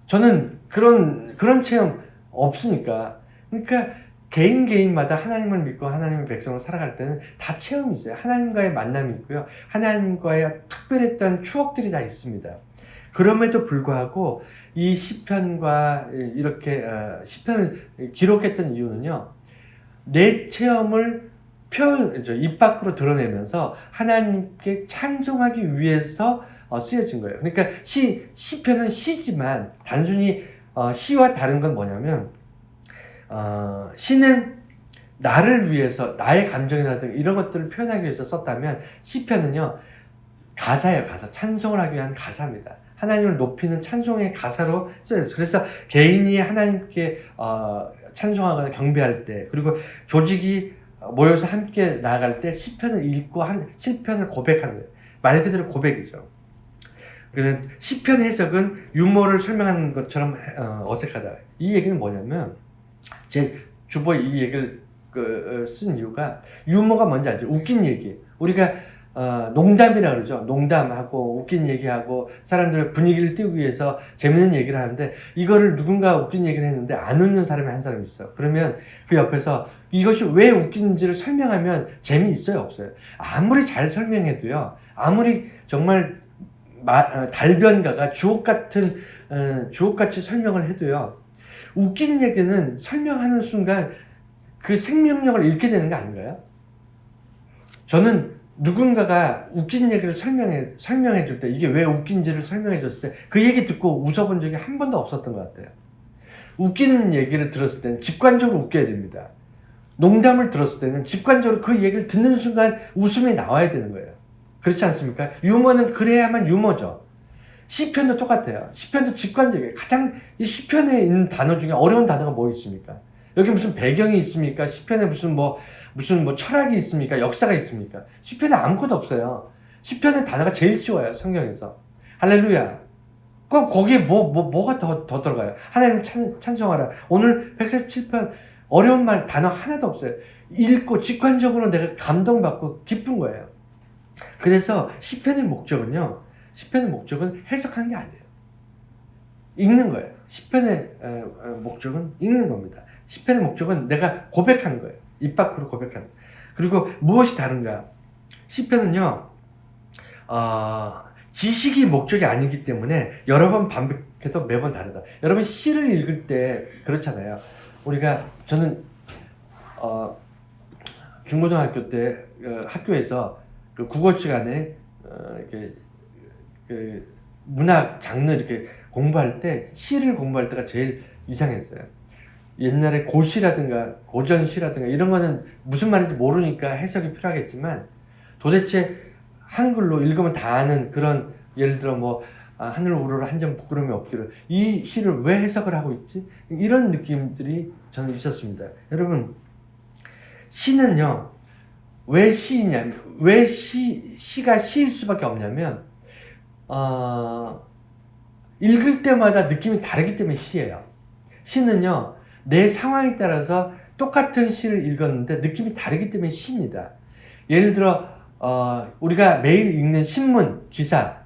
저는 그런 체험 없으니까. 그러니까 개인마다 하나님을 믿고 하나님의 백성으로 살아갈 때는 다 체험이 있어요. 하나님과의 만남이 있고요. 하나님과의 특별했던 추억들이 다 있습니다. 그럼에도 불구하고 이 시편과 이렇게 시편을 기록했던 이유는요. 내 체험을 입 밖으로 드러내면서 하나님께 찬송하기 위해서 쓰여진 거예요. 그러니까 시편은 시지만 단순히 시와 다른 건 뭐냐면 시는 나를 위해서 나의 감정이라든가 이런 것들을 표현하기 위해서 썼다면 시편은요 가사예요. 가사. 찬송을 하기 위한 가사입니다. 하나님을 높이는 찬송의 가사로 쓰여졌어요. 그래서 개인이 하나님께 찬송하거나 경배할 때 그리고 조직이 모여서 함께 나아갈 때 시편을 읽고 시편을 고백하는 거예요. 말 그대로 고백이죠. 그래서 시편 해석은 유머를 설명하는 것처럼 어색하다. 이 얘기는 뭐냐면 제 주보에 이 얘기를 쓴 이유가 유머가 뭔지 알죠? 웃긴 얘기. 우리가 농담이라 그러죠. 농담하고 웃긴 얘기하고 사람들의 분위기를 띄우기 위해서 재밌는 얘기를 하는데 이거를 누군가 웃긴 얘기를 했는데 안 웃는 사람이 한 사람 있어. 그러면 그 옆에서 이것이 왜 웃긴지를 설명하면 재미있어요? 없어요? 아무리 잘 설명해도요. 아무리 정말 달변가가 주옥같이 설명을 해도요. 웃긴 얘기는 설명하는 순간 그 생명력을 잃게 되는 거 아닌가요? 저는 누군가가 웃긴 얘기를 설명해 줄 때 이게 왜 웃긴지를 설명해 줬을 때 그 얘기 듣고 웃어본 적이 한 번도 없었던 것 같아요. 웃기는 얘기를 들었을 때는 직관적으로 웃겨야 됩니다. 농담을 들었을 때는 직관적으로 그 얘기를 듣는 순간 웃음이 나와야 되는 거예요. 그렇지 않습니까? 유머는 그래야만 유머죠. 시편도 똑같아요. 시편도 직관적이에요. 가장 이 시편에 있는 단어 중에 어려운 단어가 뭐 있습니까? 여기 무슨 배경이 있습니까? 시편에 무슨 철학이 있습니까? 역사가 있습니까? 시편에 아무것도 없어요. 시편의 단어가 제일 쉬워요. 성경에서. 할렐루야. 그럼 거기에 뭐가 더 들어가요? 하나님 찬송하라. 오늘 147편 어려운 말 단어 하나도 없어요. 읽고 직관적으로 내가 감동받고 기쁜 거예요. 그래서 시편의 목적은 해석하는 게 아니에요. 읽는 거예요. 시편의 목적은 읽는 겁니다. 시편의 목적은 내가 고백하는 거예요. 입 밖으로 고백하는 거예요. 그리고 무엇이 다른가? 시편은요, 지식이 목적이 아니기 때문에 여러 번 반복해도 매번 다르다. 여러분 시를 읽을 때 그렇잖아요. 저는 중고등학교 때 학교에서 그 국어 시간에 이렇게 문학 장르 이렇게 공부할 때 시를 공부할 때가 제일 이상했어요. 옛날에 고시라든가 고전시라든가 이런 거는 무슨 말인지 모르니까 해석이 필요하겠지만 도대체 한글로 읽으면 다 아는 그런 예를 들어 하늘 우러러 한 점 부끄러움이 없기를 이 시를 왜 해석을 하고 있지? 이런 느낌들이 저는 있었습니다. 여러분 시는요 왜 시냐면 왜 시가 시일 수밖에 없냐면 읽을 때마다 느낌이 다르기 때문에 시예요. 시는요 내 상황에 따라서 똑같은 시를 읽었는데 느낌이 다르기 때문에 시입니다. 예를 들어 우리가 매일 읽는 신문, 기사,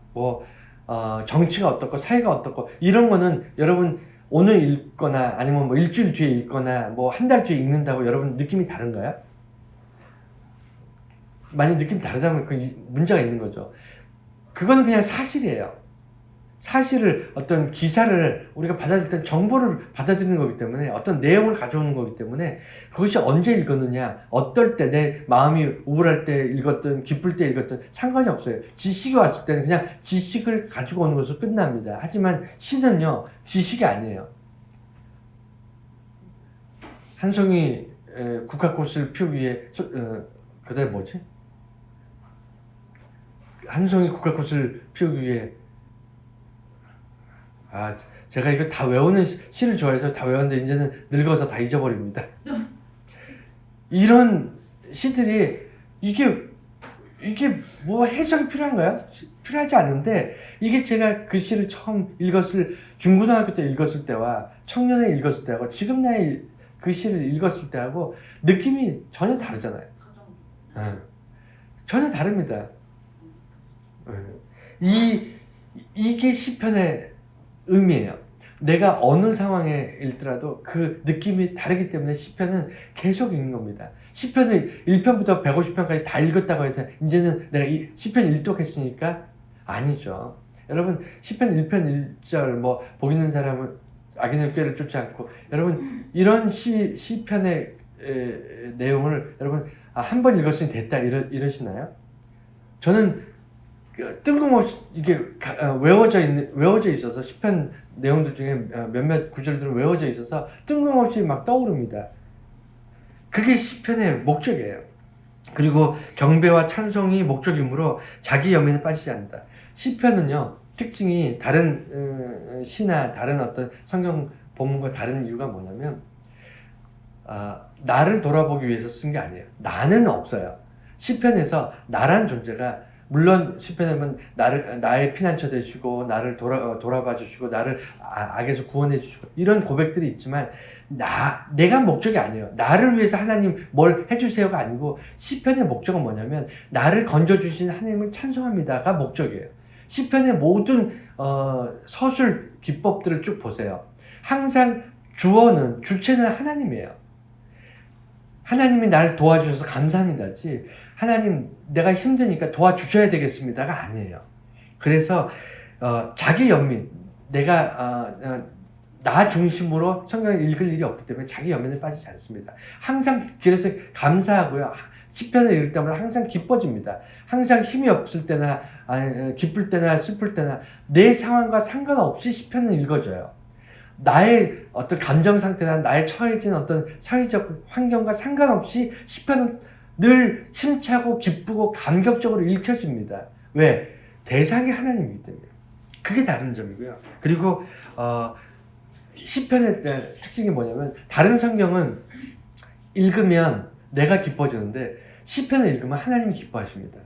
정치가 어떻고 사회가 어떻고 이런 거는 여러분 오늘 읽거나 아니면 일주일 뒤에 읽거나 한 달 뒤에 읽는다고 여러분 느낌이 다른가요? 만약 느낌이 다르다면 그 문제가 있는 거죠. 그건 그냥 사실이에요. 사실을 어떤 기사를 우리가 받아들일 때 정보를 받아들이는 거기 때문에 어떤 내용을 가져오는 거기 때문에 그것이 언제 읽었느냐 어떨 때 내 마음이 우울할 때 읽었든 기쁠 때 읽었든 상관이 없어요. 지식이 왔을 때는 그냥 지식을 가지고 오는 것으로 끝납니다. 하지만 시는요 지식이 아니에요. 한 송이 국화꽃을 피우기 위해 그다음에 뭐지? 한 송이 국화꽃을 피우기 위해 제가 이거 다 외우는 시를 좋아해서 다 외웠는데 이제는 늙어서 다 잊어버립니다. 이런 시들이 이게 해석이 필요한가요? 필요하지 않은데 이게 제가 그 시를 처음 중고등학교 때 읽었을 때와 청년에 읽었을 때하고 지금 나이 그 시를 읽었을 때하고 느낌이 전혀 다르잖아요. 전혀 다릅니다. 이게 시편의 의미예요. 내가 어느 상황에 있더라도 그 느낌이 다르기 때문에 시편은 계속 읽는 겁니다. 시편을 1편부터 150편까지 다 읽었다고 해서 이제는 내가 이 시편 일독했으니까 아니죠. 여러분 시편 1편 1절 뭐 복 있는 사람은 악인의 꾀를 쫓지 않고, 여러분 이런 시편의 내용을 여러분 한 번 읽었으니 됐다 이러시나요? 저는 뜬금없이 이게 외워져 있어서 시편 내용들 중에 몇몇 구절들은 외워져 있어서 뜬금없이 막 떠오릅니다. 그게 시편의 목적이에요. 그리고 경배와 찬송이 목적이므로 자기 연민에 빠지지 않는다. 시편은요 특징이 다른 시나 다른 어떤 성경 본문과 다른 이유가 뭐냐면 나를 돌아보기 위해서 쓴 게 아니에요. 나는 없어요. 시편에서 나란 존재가, 물론 시편에 보면 나의 피난처 되시고 나를 돌아봐 주시고 나를 악에서 구원해 주시고 이런 고백들이 있지만 내가 목적이 아니에요. 나를 위해서 하나님 뭘 해주세요가 아니고, 시편의 목적은 뭐냐면 나를 건져주신 하나님을 찬송합니다가 목적이에요. 시편의 모든 서술 기법들을 쭉 보세요. 항상 주체는 하나님이에요. 하나님이 나를 도와주셔서 감사합니다지, 하나님 내가 힘드니까 도와주셔야 되겠습니다가 아니에요. 그래서 자기 연민, 내가 나 중심으로 성경을 읽을 일이 없기 때문에 자기 연민에 빠지지 않습니다. 항상 그래서 감사하고요. 시편을 읽을 때마다 항상 기뻐집니다. 항상 힘이 없을 때나 기쁠 때나 슬플 때나 내 상황과 상관없이 시편을 읽어줘요. 나의 어떤 감정 상태나 나의 처해진 어떤 사회적 환경과 상관없이 시편은 늘 힘차고 기쁘고 감격적으로 읽혀집니다. 왜? 대상이 하나님이기 때문에. 그게 다른 점이고요. 그리고 시편의 특징이 뭐냐면, 다른 성경은 읽으면 내가 기뻐지는데 시편을 읽으면 하나님이 기뻐하십니다.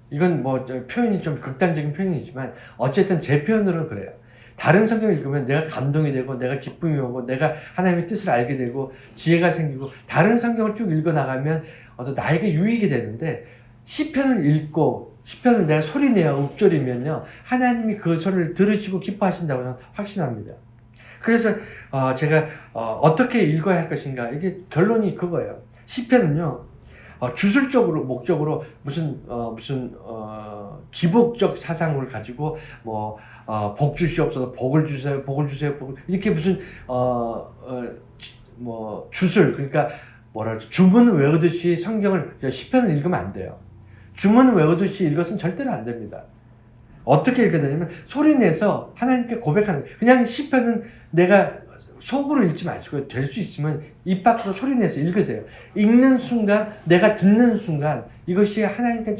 이건 뭐 표현이 좀 극단적인 표현이지만 어쨌든 제 표현으로는 그래요. 다른 성경을 읽으면 내가 감동이 되고 내가 기쁨이 오고 내가 하나님의 뜻을 알게 되고 지혜가 생기고, 다른 성경을 쭉 읽어나가면 나에게 유익이 되는데, 시편을 읽고 시편을 내가 소리내어 읊조리면요 하나님이 그 소리를 들으시고 기뻐하신다고 저는 확신합니다. 그래서 제가 어떻게 읽어야 할 것인가, 이게 결론이 그거예요. 시편은요 주술적으로 목적으로 무슨 기복적 사상을 가지고 복 주시옵소서, 복을 주세요, 복을 주세요, 복을, 이렇게 무슨 주술, 그러니까 주문 외우듯이 성경을 시편을 읽으면 안 돼요. 주문 외우듯이 읽어서는 절대로 안 됩니다. 어떻게 읽어야 되냐면 소리내서 하나님께 고백하는, 그냥 시편은 내가 속으로 읽지 마시고 될 수 있으면 입 밖으로 소리내서 읽으세요. 읽는 순간, 내가 듣는 순간 이것이 하나님께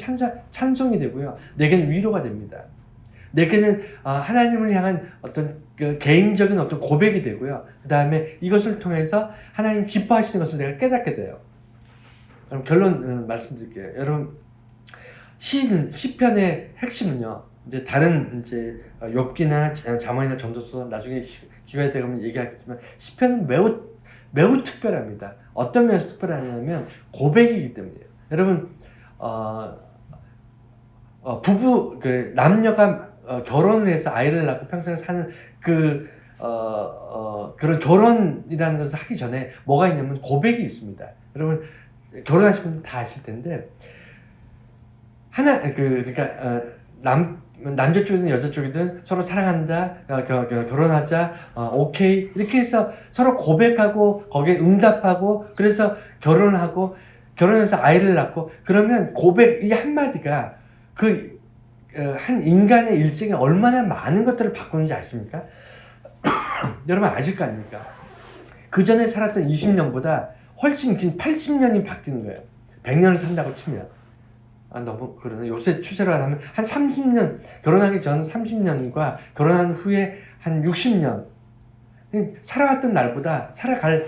찬송이 되고요, 내게는 위로가 됩니다. 내게는 하나님을 향한 어떤 개인적인 어떤 고백이 되고요, 그 다음에 이것을 통해서 하나님 기뻐하시는 것을 내가 깨닫게 돼요. 그럼 결론 말씀드릴게요. 여러분, 시편의 핵심은요, 이제 다른 욥기나 잠언이나 전도서 나중에 기회가 되면 얘기하겠지만, 시편은 매우 특별합니다. 어떤 면에서 특별하냐면 고백이기 때문이에요. 여러분, 남녀가 결혼을 해서 아이를 낳고 평생 사는 그런 결혼이라는 것을 하기 전에 뭐가 있냐면 고백이 있습니다. 여러분 결혼하신 분들 다 아실 텐데, 그러니까 남자 쪽이든 여자 쪽이든 서로 사랑한다, 결혼하자, 오케이, 이렇게 해서 서로 고백하고 거기에 응답하고, 그래서 결혼하고 결혼해서 아이를 낳고, 그러면 고백 이 한마디가 한 인간의 일생에 얼마나 많은 것들을 바꾸는지 아십니까? 여러분 아실 거 아닙니까? 그 전에 살았던 20년보다 훨씬 긴 80년이 바뀌는 거예요. 100년을 산다고 치면. 너무 그러네. 요새 추세로 하면 한 30년, 결혼하기 전 30년과 결혼한 후에 한 60년. 살아왔던 날보다 살아갈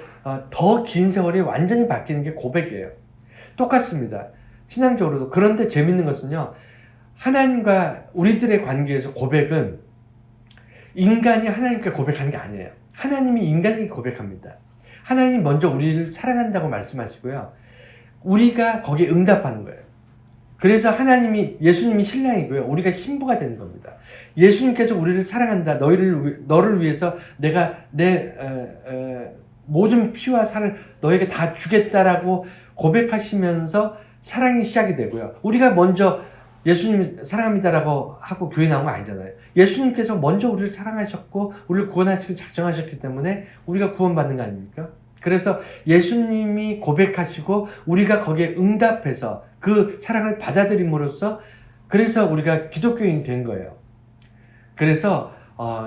더 긴 세월이 완전히 바뀌는 게 고백이에요. 똑같습니다. 신앙적으로도. 그런데 재밌는 것은요, 하나님과 우리들의 관계에서 고백은 인간이 하나님께 고백하는 게 아니에요. 하나님이 인간에게 고백합니다. 하나님이 먼저 우리를 사랑한다고 말씀하시고요, 우리가 거기에 응답하는 거예요. 그래서 예수님이 신랑이고요. 우리가 신부가 되는 겁니다. 예수님께서 우리를 사랑한다. 너를 위해서 내가 내 모든 피와 살을 너에게 다 주겠다라고 고백하시면서 사랑이 시작이 되고요. 우리가 먼저 예수님 사랑합니다라고 하고 교회 나온 거 아니잖아요. 예수님께서 먼저 우리를 사랑하셨고 우리를 구원하시고 작정하셨기 때문에 우리가 구원받는 거 아닙니까? 그래서 예수님이 고백하시고 우리가 거기에 응답해서 그 사랑을 받아들임으로써 그래서 우리가 기독교인이 된 거예요. 그래서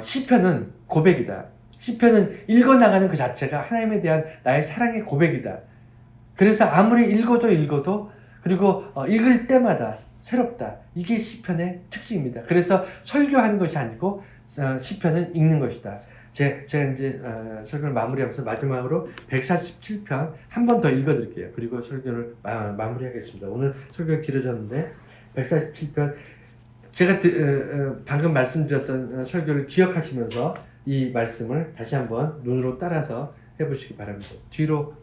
시편은 고백이다. 시편은 읽어나가는 그 자체가 하나님에 대한 나의 사랑의 고백이다. 그래서 아무리 읽어도 그리고 읽을 때마다 새롭다. 이게 시편의 특징입니다. 그래서 설교하는 것이 아니고 시편은 읽는 것이다. 제가 이제 설교를 마무리하면서 마지막으로 147편 한 번 더 읽어드릴게요. 그리고 설교를 마무리하겠습니다. 오늘 설교가 길어졌는데 147편 제가 방금 말씀드렸던 설교를 기억하시면서 이 말씀을 다시 한번 눈으로 따라서 해보시기 바랍니다. 뒤로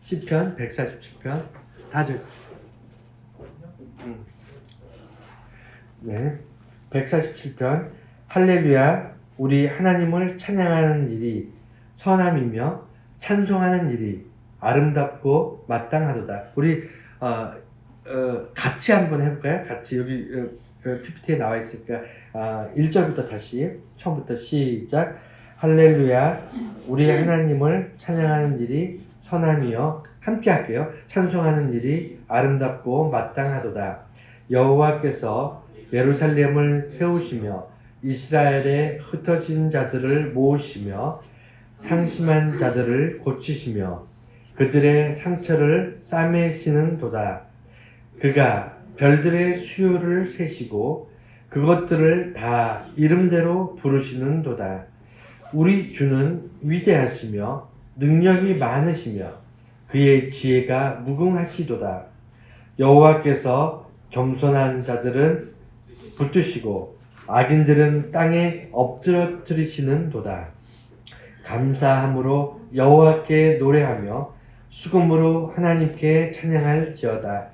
시편 147편 다 줬어요. 네, 147편 할렐루야 우리 하나님을 찬양하는 일이 선함이며 찬송하는 일이 아름답고 마땅하도다. 우리 같이 한번 해볼까요? 같이 여기 PPT에 나와 있으니까 1절부터 다시 처음부터 시작. 할렐루야 우리 하나님을 찬양하는 일이 선함이요 함께 할게요. 찬송하는 일이 아름답고 마땅하도다. 여호와께서 예루살렘을 세우시며 이스라엘에 흩어진 자들을 모으시며 상심한 자들을 고치시며 그들의 상처를 싸매시는도다. 그가 별들의 수요를 세시고 그것들을 다 이름대로 부르시는도다. 우리 주는 위대하시며 능력이 많으시며 그의 지혜가 무궁하시도다. 여호와께서 겸손한 자들은 붙드시고 악인들은 땅에 엎드러뜨리시는도다. 감사함으로 여호와께 노래하며 수금으로 하나님께 찬양할지어다.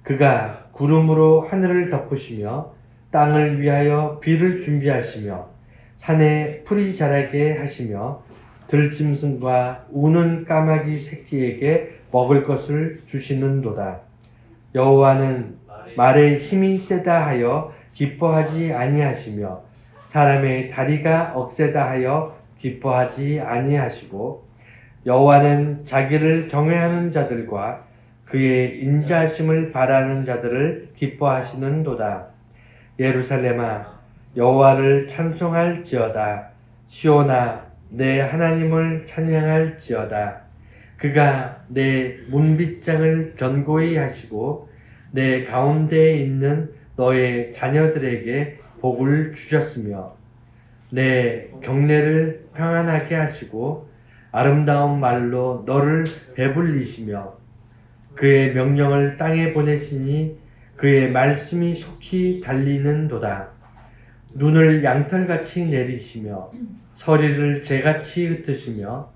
그가 구름으로 하늘을 덮으시며 땅을 위하여 비를 준비하시며 산에 풀이 자라게 하시며 들짐승과 우는 까마귀 새끼에게 먹을 것을 주시는도다. 여호와는 말에 힘이 세다 하여 기뻐하지 아니하시며 사람의 다리가 억세다 하여 기뻐하지 아니하시고 여호와는 자기를 경외하는 자들과 그의 인자하심을 바라는 자들을 기뻐하시는도다. 예루살렘아 여호와를 찬송할지어다. 시온아 내 하나님을 찬양할지어다. 그가 내 문빗장을 견고히 하시고 내 가운데에 있는 너의 자녀들에게 복을 주셨으며 내 경내를 평안하게 하시고 아름다운 말로 너를 배불리시며 그의 명령을 땅에 보내시니 그의 말씀이 속히 달리는도다. 눈을 양털같이 내리시며 서리를 재같이 흩으시며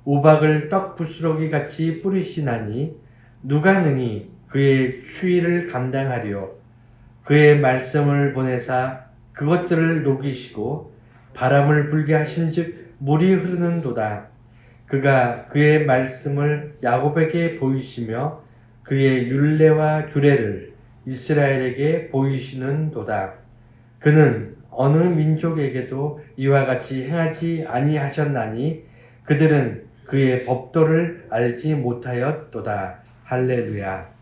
우박을 떡 부스러기같이 뿌리시나니 누가 능히 그의 추위를 감당하리요. 그의 말씀을 보내사 그것들을 녹이시고 바람을 불게 하신즉 물이 흐르는도다. 그가 그의 말씀을 야곱에게 보이시며 그의 율례와 규례를 이스라엘에게 보이시는도다. 그는 어느 민족에게도 이와 같이 행하지 아니하셨나니 그들은 그의 법도를 알지 못하였도다. 할렐루야.